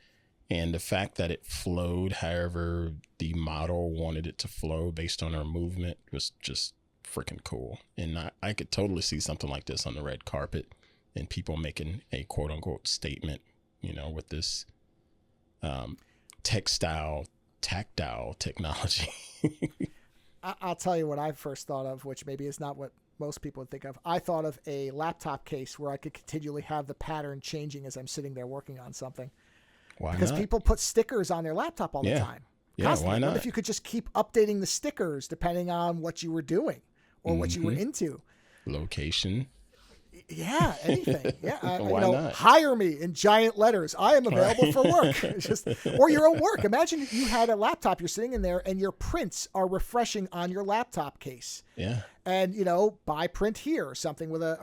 And the fact that it flowed however the model wanted it to flow based on her movement was just freaking cool. And I could totally see something like this on the red carpet and people making a quote unquote statement, you know, with this tactile technology. I'll tell you what I first thought of, which maybe is not what most people would think of. I thought of a laptop case where I could continually have the pattern changing as I'm sitting there working on something. Why because not? people put stickers on their laptop all the time. Yeah, Constantly. why not? What if you could just keep updating the stickers depending on what you were doing or what you were into? Location. Yeah, anything. Yeah, Why not? Hire me in giant letters. I am available for work. Or your own work. Imagine you had a laptop, you're sitting in there, and your prints are refreshing on your laptop case. Yeah. And buy print here or something with a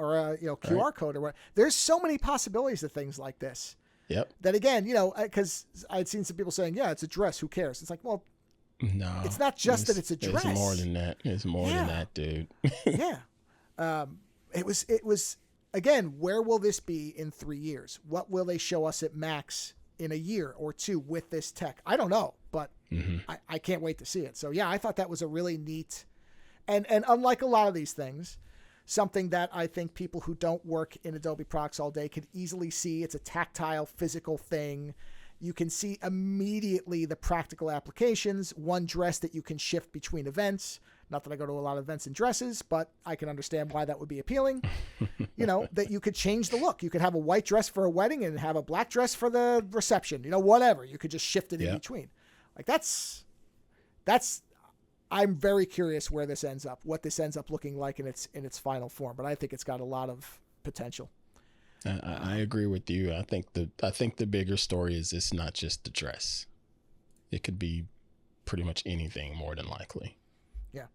QR code or what. There's so many possibilities of things like this. Yep. That again, because I'd seen some people saying, yeah, it's a dress. Who cares? It's like, well, no, it's not just that it's a dress. It's more than that. It's more than that, dude. Yeah. It was again, where will this be in 3 years? What will they show us at Max in a year or two with this tech? I don't know, but I can't wait to see it. So yeah, I thought that was a really neat, and unlike a lot of these things, something that I think people who don't work in Adobe products all day could easily see. It's a tactile, physical thing. You can see immediately the practical applications, one dress that you can shift between events. Not that I go to a lot of events in dresses, but I can understand why that would be appealing. That you could change the look. You could have a white dress for a wedding and have a black dress for the reception, whatever. You could just shift it in between. Like that's, I'm very curious where this ends up, what this ends up looking like in its final form, but I think it's got a lot of potential. I agree with you. I think the bigger story is it's not just the dress. It could be pretty much anything more than likely. Yeah.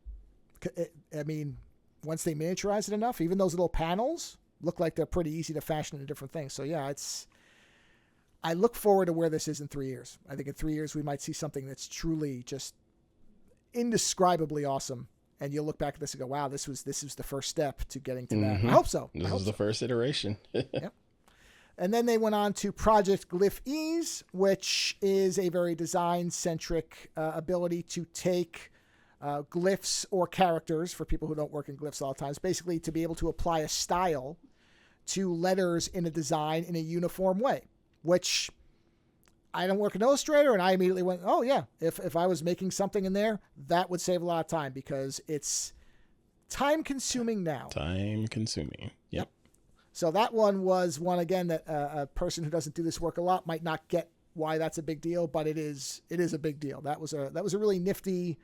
I mean, once they miniaturize it enough, even those little panels look like they're pretty easy to fashion into different things. So yeah, I look forward to where this is in 3 years. I think in 3 years we might see something that's truly just indescribably awesome. And you'll look back at this and go, wow, this was the first step to getting to that. I hope so. This is the first iteration. Yep. And then they went on to Project Glyph Ease, which is a very design-centric ability to take glyphs or characters, for people who don't work in glyphs all the time, basically to be able to apply a style to letters in a design in a uniform way, which I don't work in Illustrator, and I immediately went, oh yeah, if I was making something in there, that would save a lot of time because it's time consuming now. Time consuming. Yep. So that one was one, again, that a person who doesn't do this work a lot might not get why that's a big deal, but it is a big deal. That was a really nifty,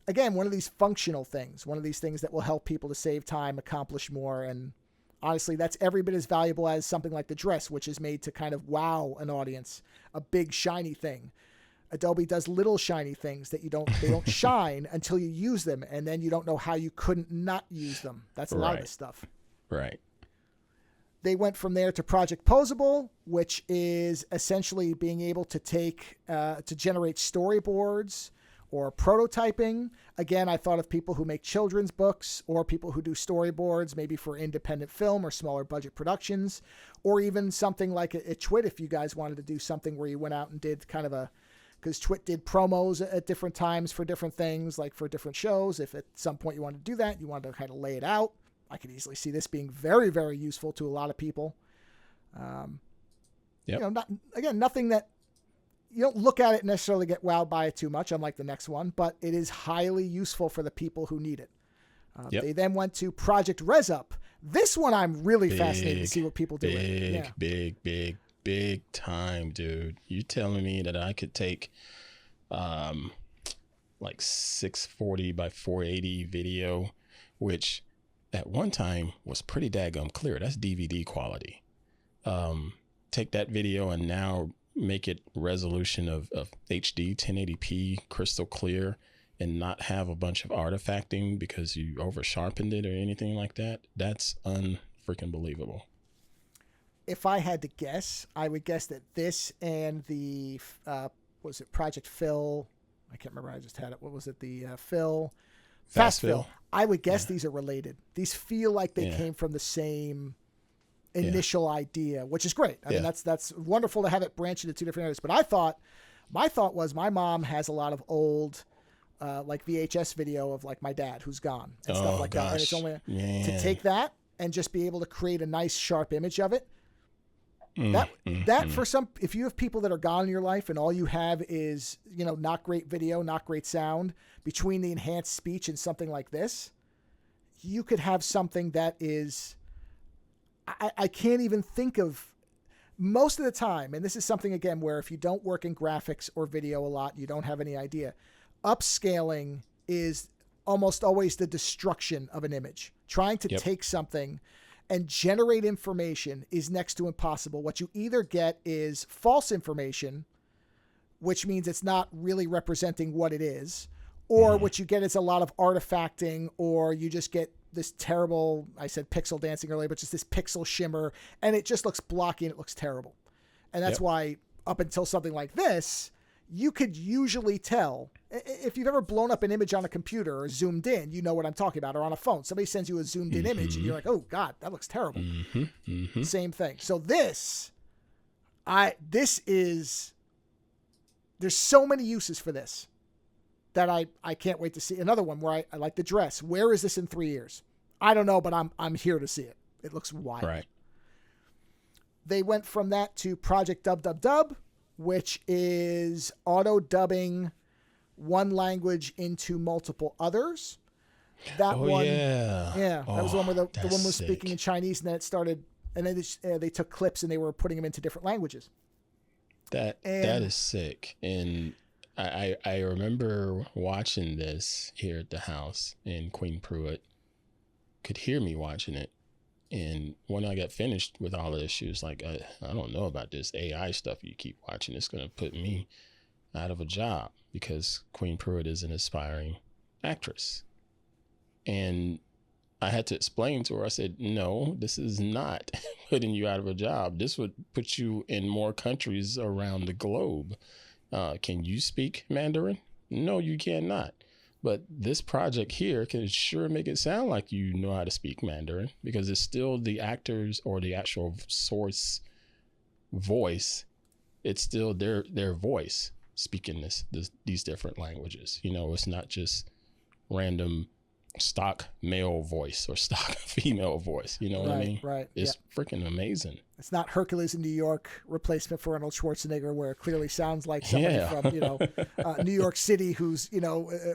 again, one of these functional things, one of these things that will help people to save time, accomplish more. And honestly, that's every bit as valuable as something like the dress, which is made to kind of wow an audience, a big shiny thing. Adobe does little shiny things that they don't shine until you use them, and then you don't know how you couldn't not use them. That's a lot of this stuff. Right. They went from there to Project Posable, which is essentially being able to to generate storyboards or prototyping. Again, I thought of people who make children's books or people who do storyboards, maybe for independent film or smaller budget productions, or even something like a Twit if you guys wanted to do something where you went out and did kind of because Twit did promos at different times for different things, like for different shows. If at some point you wanted to do that, you wanted to kind of lay it out, I could easily see this being very, very useful to a lot of people. Nothing that you don't look at it and necessarily get wowed by it too much, unlike the next one, but it is highly useful for the people who need it. They then went to Project ResUp. This one I'm really fascinated to see what people do. Big time, dude. You telling me that I could take like 640 by 480 video, which at one time was pretty daggum clear. That's DVD quality. Take that video and now make it resolution of HD 1080p crystal clear and not have a bunch of artifacting because you over sharpened it or anything like that. That's unfreaking believable. If I had to guess, I would guess that this and the was it Project Fill? I can't remember. I just had it. What was it? The Fast Fill. I would guess these are related. These feel like they came from the same initial idea, which is great. I mean, that's wonderful to have it branch into two different areas. But my thought was my mom has a lot of old like VHS video of like my dad who's gone and stuff like that. And it's only to take that and just be able to create a nice sharp image of it. That for some, if you have people that are gone in your life and all you have is, not great video, not great sound, between the enhanced speech and something like this, you could have something that is, I can't even think of most of the time. And this is something, again, where if you don't work in graphics or video a lot, you don't have any idea. Upscaling is almost always the destruction of an image. Trying to take something and generate information is next to impossible. What you either get is false information, which means it's not really representing what it is, or what you get is a lot of artifacting, or you just get this terrible, I said pixel dancing earlier, but just this pixel shimmer, and it just looks blocky and it looks terrible. And that's why up until something like this, you could usually tell. If you've ever blown up an image on a computer or zoomed in, you know what I'm talking about, or on a phone. Somebody sends you a zoomed in image and you're like, oh God, that looks terrible. Same thing. So there's so many uses for this that I can't wait to see. Another one where I like the dress. Where is this in 3 years? I don't know, but I'm here to see it. It looks wild. Right. They went from that to Project Dub, which is auto dubbing one language into multiple others. That one, that was the one where the one was speaking in Chinese, and then it started, and then they took clips and they were putting them into different languages. That is sick. And I remember watching this here at the house, and Queen Pruitt could hear me watching it. And when I got finished with all of this, she was like, I don't know about this AI stuff you keep watching. It's going to put me out of a job, because Queen Pruitt is an aspiring actress. And I had to explain to her, I said, no, this is not putting you out of a job. This would put you in more countries around the globe. Can you speak Mandarin? No, you cannot. But this project here can sure make it sound like you know how to speak Mandarin, because it's still the actors or the actual source voice. It's still their voice speaking these different languages. It's not just random stock male voice or stock female voice. You know what I mean? Right. It's freaking amazing. It's not Hercules in New York replacement for Arnold Schwarzenegger, where it clearly sounds like somebody from, New York City who's,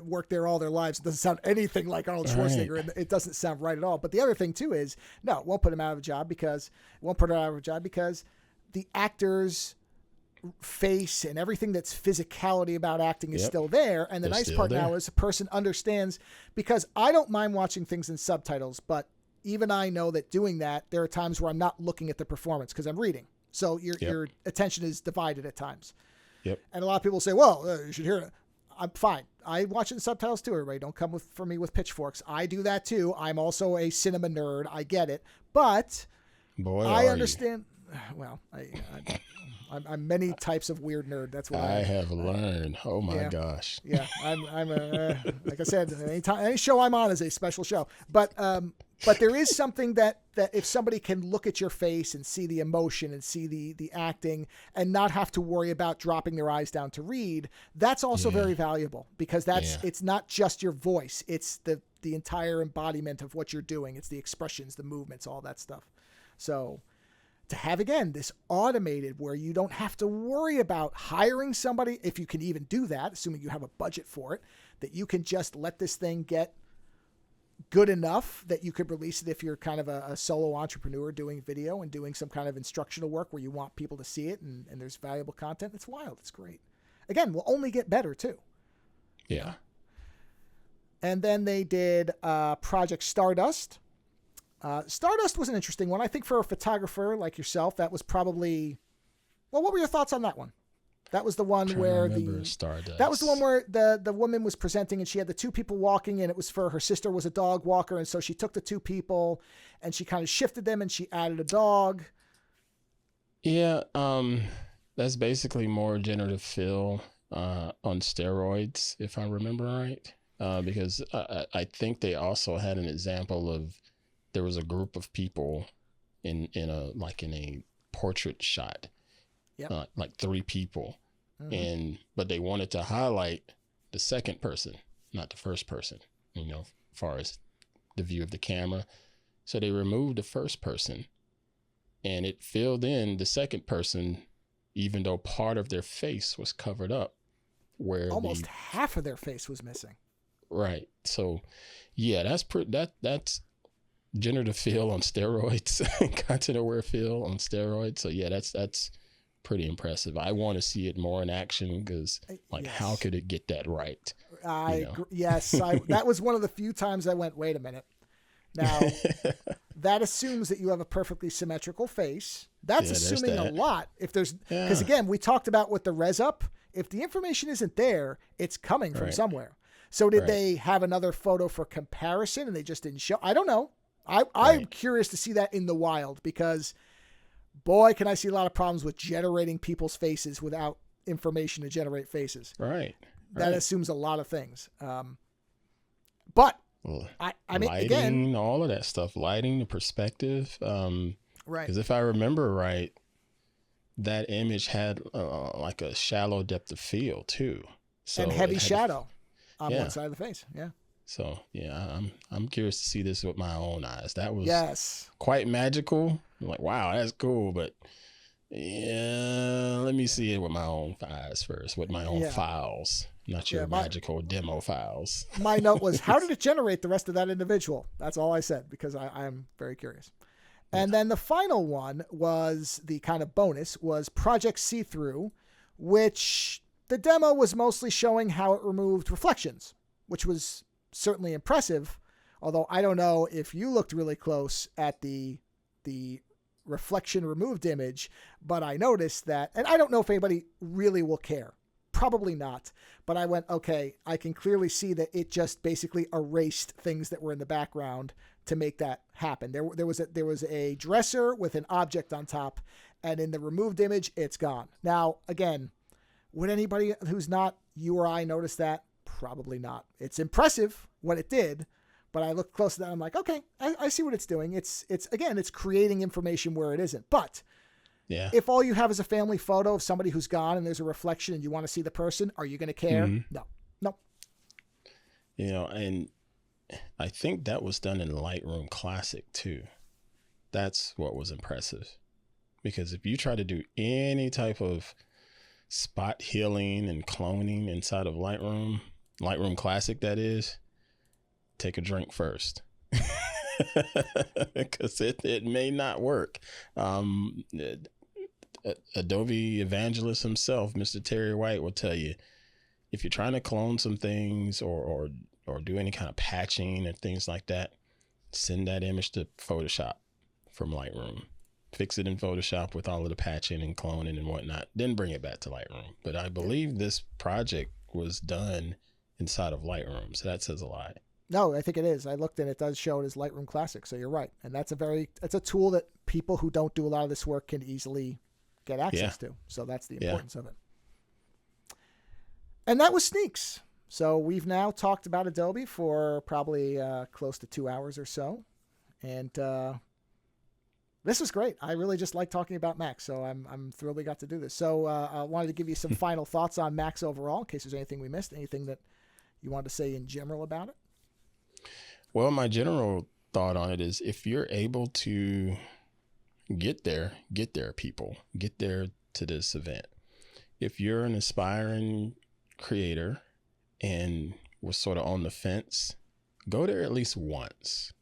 worked there all their lives. It doesn't sound anything like Arnold Schwarzenegger, and it doesn't sound right at all. But the other thing too is, no, it won't put him out of a job because the actor's face and everything that's physicality about acting is still there. And the nice part now is a person understands, because I don't mind watching things in subtitles, but even I know that doing that, there are times where I'm not looking at the performance because I'm reading. So your attention is divided at times. Yep. And a lot of people say, well, you should hear it. I'm fine. I watch it in subtitles too, everybody. Don't come for me with pitchforks. I do that too. I'm also a cinema nerd. I get it. But I understand. Well, I'm many types of weird nerd. That's what I have learned. Oh my gosh. Yeah, I'm like I said, any show I'm on is a special show. But there is something that if somebody can look at your face and see the emotion and see the acting and not have to worry about dropping their eyes down to read, that's also very valuable, because it's not just your voice. It's the entire embodiment of what you're doing. It's the expressions, the movements, all that stuff. So to have, again, this automated where you don't have to worry about hiring somebody, if you can even do that, assuming you have a budget for it, that you can just let this thing get good enough that you could release it if you're kind of a solo entrepreneur doing video and doing some kind of instructional work where you want people to see it and there's valuable content. It's wild. It's great. Again, we'll only get better too. Yeah. And then they did Project Stardust. Stardust was an interesting one. I think for a photographer like yourself, that was probably, well, what were your thoughts on that one? That was the one where the woman was presenting and she had the two people walking, and it was for her sister was a dog walker. And so she took the two people and she kind of shifted them and she added a dog. Yeah. That's basically more generative fill, on steroids, if I remember right. Because I think they also had an example of, there was a group of people in a portrait shot, like 3 people, but they wanted to highlight the second person, not the first person, as far as the view of the camera. So they removed the first person, and it filled in the second person, even though part of their face was covered up, where almost half of their face was missing. Right. So, yeah, that's generative fill on steroids, content aware fill on steroids. So yeah, that's pretty impressive. I want to see it more in action, because how could it get that right? That was one of the few times I went, wait a minute. Now that assumes that you have a perfectly symmetrical face. That's assuming a lot. If there's, because again, we talked about with the res up, if the information isn't there, it's coming from somewhere. So did they have another photo for comparison and they just didn't show? I don't know. I'm curious to see that in the wild, because boy, can I see a lot of problems with generating people's faces without information to generate faces. Right. That assumes a lot of things. But I mean, lighting, again, all of that stuff, lighting, the perspective. Right. Because if I remember right, that image had like a shallow depth of field too. So and heavy shadow on one side of the face. Yeah. So yeah, I'm curious to see this with my own eyes. That was quite magical. I'm like, wow, that's cool, but let me see it with my own eyes first, with my own files, not your magical demo files. My note was, how did it generate the rest of that individual? That's all I said, because I am very curious. And then the final one was the kind of bonus, was Project See-Through, which the demo was mostly showing how it removed reflections, which was certainly impressive, although I don't know if you looked really close at the reflection removed image, but I noticed that, and I don't know if anybody really will care, probably not, but I went, okay, I can clearly see that it just basically erased things that were in the background to make that happen. There was a dresser with an object on top, and in the removed image, it's gone. Now, again, would anybody who's not you or I notice that? Probably not. It's impressive what it did, but I look close to that. I'm like, okay, I see what it's doing. It's creating information where it isn't. But if all you have is a family photo of somebody who's gone and there's a reflection and you want to see the person, are you going to care? No. And I think that was done in Lightroom Classic too. That's what was impressive. Because if you try to do any type of spot healing and cloning inside of Lightroom Classic, that is, take a drink first. Because it may not work. Adobe evangelist himself, Mr. Terry White, will tell you, if you're trying to clone some things or do any kind of patching and things like that, send that image to Photoshop from Lightroom. Fix it in Photoshop with all of the patching and cloning and whatnot, then bring it back to Lightroom. But I believe this project was done inside of Lightroom, so that says a lot. No, I think it is. I looked and it does show it as Lightroom Classic, so you're right. And that's a tool that people who don't do a lot of this work can easily get access to. So that's the importance of it. And that was Sneaks. So we've now talked about Adobe for probably close to 2 hours or so. And this was great. I really just like talking about Max, so I'm thrilled we got to do this. So I wanted to give you some final thoughts on Max overall, in case there's anything we missed, anything that you wanted to say in general about it. Well, my general thought on it is, if you're able to get there, people. Get there to this event. If you're an aspiring creator and was sort of on the fence, go there at least once.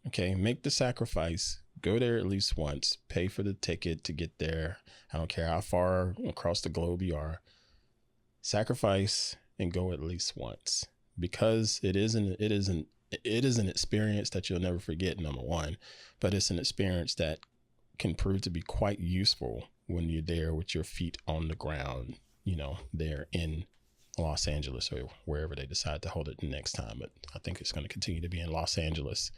Okay, make the sacrifice. Go there at least once. Pay for the ticket to get there. I don't care how far across the globe you are. Sacrifice and go at least once, because it is an experience that you'll never forget, number one, but it's an experience that can prove to be quite useful when you're there with your feet on the ground, there in Los Angeles or wherever they decide to hold it next time. But I think it's going to continue to be in Los Angeles.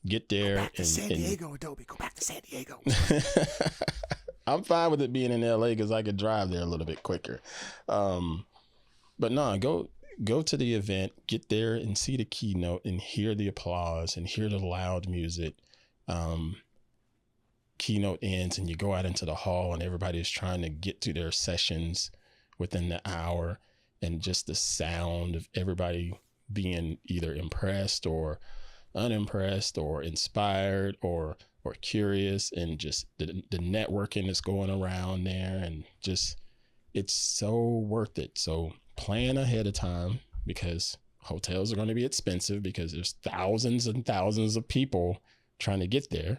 Get there. Go back to San Diego, Adobe. Go back to San Diego. I'm fine with it being in LA because I could drive there a little bit quicker. But no, go to the event, get there and see the keynote and hear the applause and hear the loud music. Keynote ends and you go out into the hall and everybody is trying to get to their sessions within the hour, and just the sound of everybody being either impressed or unimpressed or inspired or curious, and just the networking that's going around there, and just, it's so worth it. So plan ahead of time, because hotels are going to be expensive, because there's thousands and thousands of people trying to get there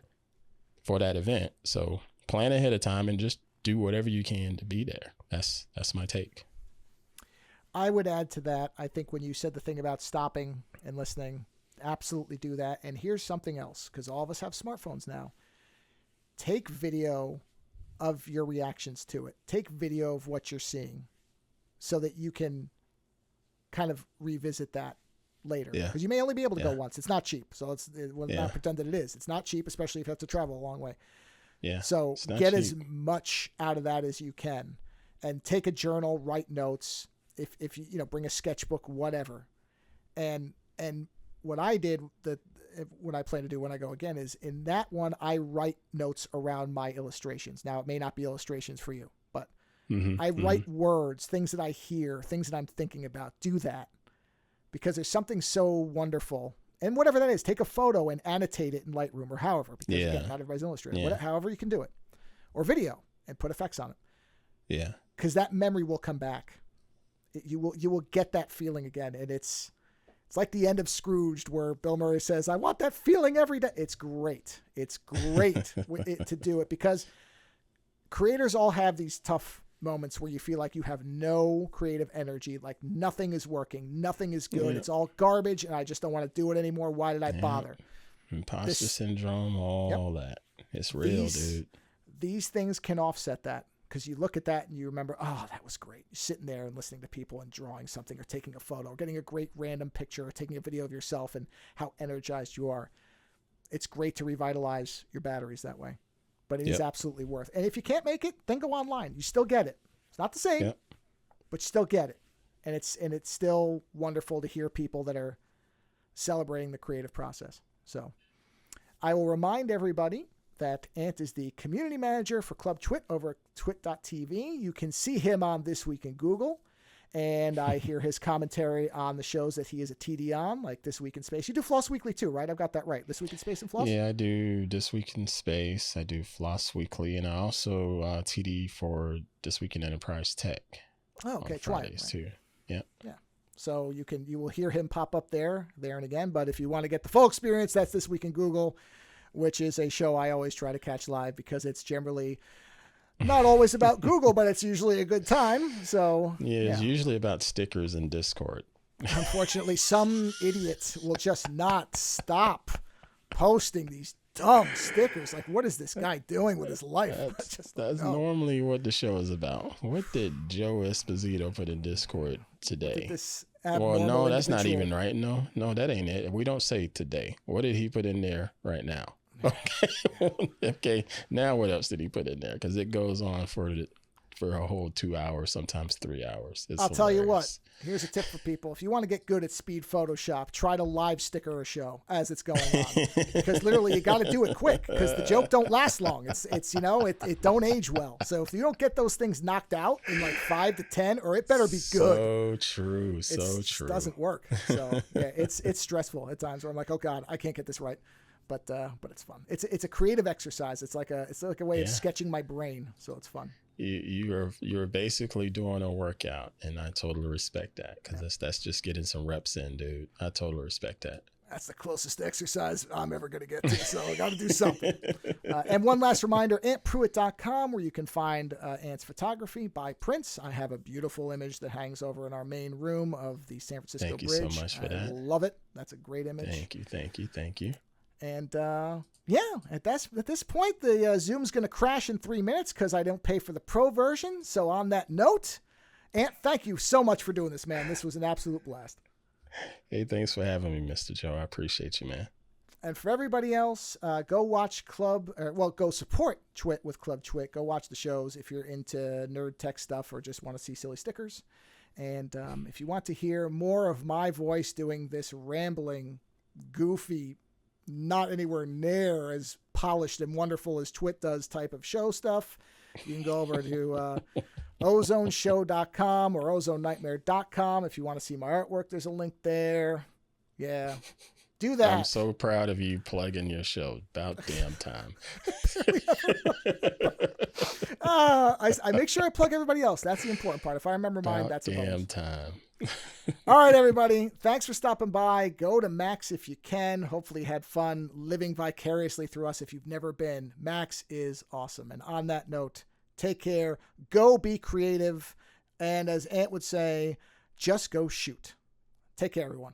for that event. So plan ahead of time and just do whatever you can to be there. That's my take. I would add to that. I think when you said the thing about stopping and listening, absolutely do that. And here's something else, because all of us have smartphones now. Take video of your reactions to it. Take video of what you're seeing so that you can kind of revisit that later. Because you may only be able to go once. It's not cheap. So we'll not pretend that it is. It's not cheap, especially if you have to travel a long way. Yeah. So get as much out of that as you can, and take a journal, write notes. If you bring a sketchbook, whatever. And what I did, what I plan to do when I go again, is in that one, I write notes around my illustrations. Now, it may not be illustrations for you, but I write words, things that I hear, things that I'm thinking about. Do that, because there's something so wonderful. And whatever that is, take a photo and annotate it in Lightroom or however, because again, not everybody's an illustrator. However you can do it. Or video and put effects on it. Yeah. Because that memory will come back. You will get that feeling again. And it's like the end of Scrooged, where Bill Murray says, "I want that feeling every day." It's great. It's great to do it, because creators all have these tough moments where you feel like you have no creative energy, like nothing is working, nothing is good. It's all garbage, and I just don't want to do it anymore. Why did I bother? Imposter syndrome, all that. It's real, dude. These things can offset that, because you look at that and you remember, oh, that was great. You're sitting there and listening to people and drawing something or taking a photo or getting a great random picture or taking a video of yourself and how energized you are. It's great to revitalize your batteries that way, but it is absolutely worth. And if you can't make it, then go online. You still get it. It's not the same, but you still get it. And it's still wonderful to hear people that are celebrating the creative process. So I will remind everybody that Ant is the community manager for Club Twit over at twit.tv. You can see him on This Week in Google. And I hear his commentary on the shows that he is a TD on, like This Week in Space. You do Floss Weekly too, right? I've got that right. This Week in Space and Floss? Yeah, I do This Week in Space. I do Floss Weekly, and I also TD for This Week in Enterprise Tech. Oh, okay. On Fridays too. Yeah. Yeah. So you will hear him pop up there and again. But if you want to get the full experience, that's This Week in Google, which is a show I always try to catch live because it's generally not always about Google, but it's usually a good time. So yeah, it's usually about stickers and Discord. Unfortunately, some idiots will just not stop posting these dumb stickers. Like, what is this guy doing with his life? That's normally what the show is about. What did Joe Esposito put in Discord today? Well, no, that's not even right. No, that ain't it. We don't say today. What did he put in there right now? Okay. Okay. Now what else did he put in there? Because it goes on for a whole 2 hours, sometimes 3 hours. I'll tell you what. Here's a tip for people. If you want to get good at speed Photoshop, try to live sticker a show as it's going on. Because literally you got to do it quick because the joke don't last long. It don't age well. So if you don't get those things knocked out in like 5 to 10, or it better be good. So true. It doesn't work. So yeah, it's stressful at times where I'm like, oh God, I can't get this right. But it's fun. It's a creative exercise. It's like a way of sketching my brain. So it's fun. You're basically doing a workout, and I totally respect that because that's just getting some reps in, dude. I totally respect that. That's the closest exercise I'm ever going to get to, so I got to do something. And one last reminder, antpruitt.com, where you can find Ant's photography by prints. I have a beautiful image that hangs over in our main room of the San Francisco Bridge. Thank you so much for that. I love it. That's a great image. Thank you. And at this point, the Zoom's going to crash in 3 minutes because I don't pay for the pro version. So on that note, Ant, thank you so much for doing this, man. This was an absolute blast. Hey, thanks for having me, Mr. Joe. I appreciate you, man. And for everybody else, go watch go support Twit with Club Twit. Go watch the shows if you're into nerd tech stuff or just want to see silly stickers. And if you want to hear more of my voice doing this rambling, goofy, not anywhere near as polished and wonderful as Twit does type of show stuff, you can go over to ozoneshow.com or ozonenightmare.com. If you want to see my artwork, there's a link there. Yeah. Do that. I'm so proud of you plugging your show. About damn time. I make sure I plug everybody else. That's the important part. If I remember mine, that's a bonus. Damn time. All right, everybody. Thanks for stopping by. Go to Max if you can. Hopefully you had fun living vicariously through us if you've never been. Max is awesome. And on that note, take care. Go be creative. And as Ant would say, just go shoot. Take care, everyone.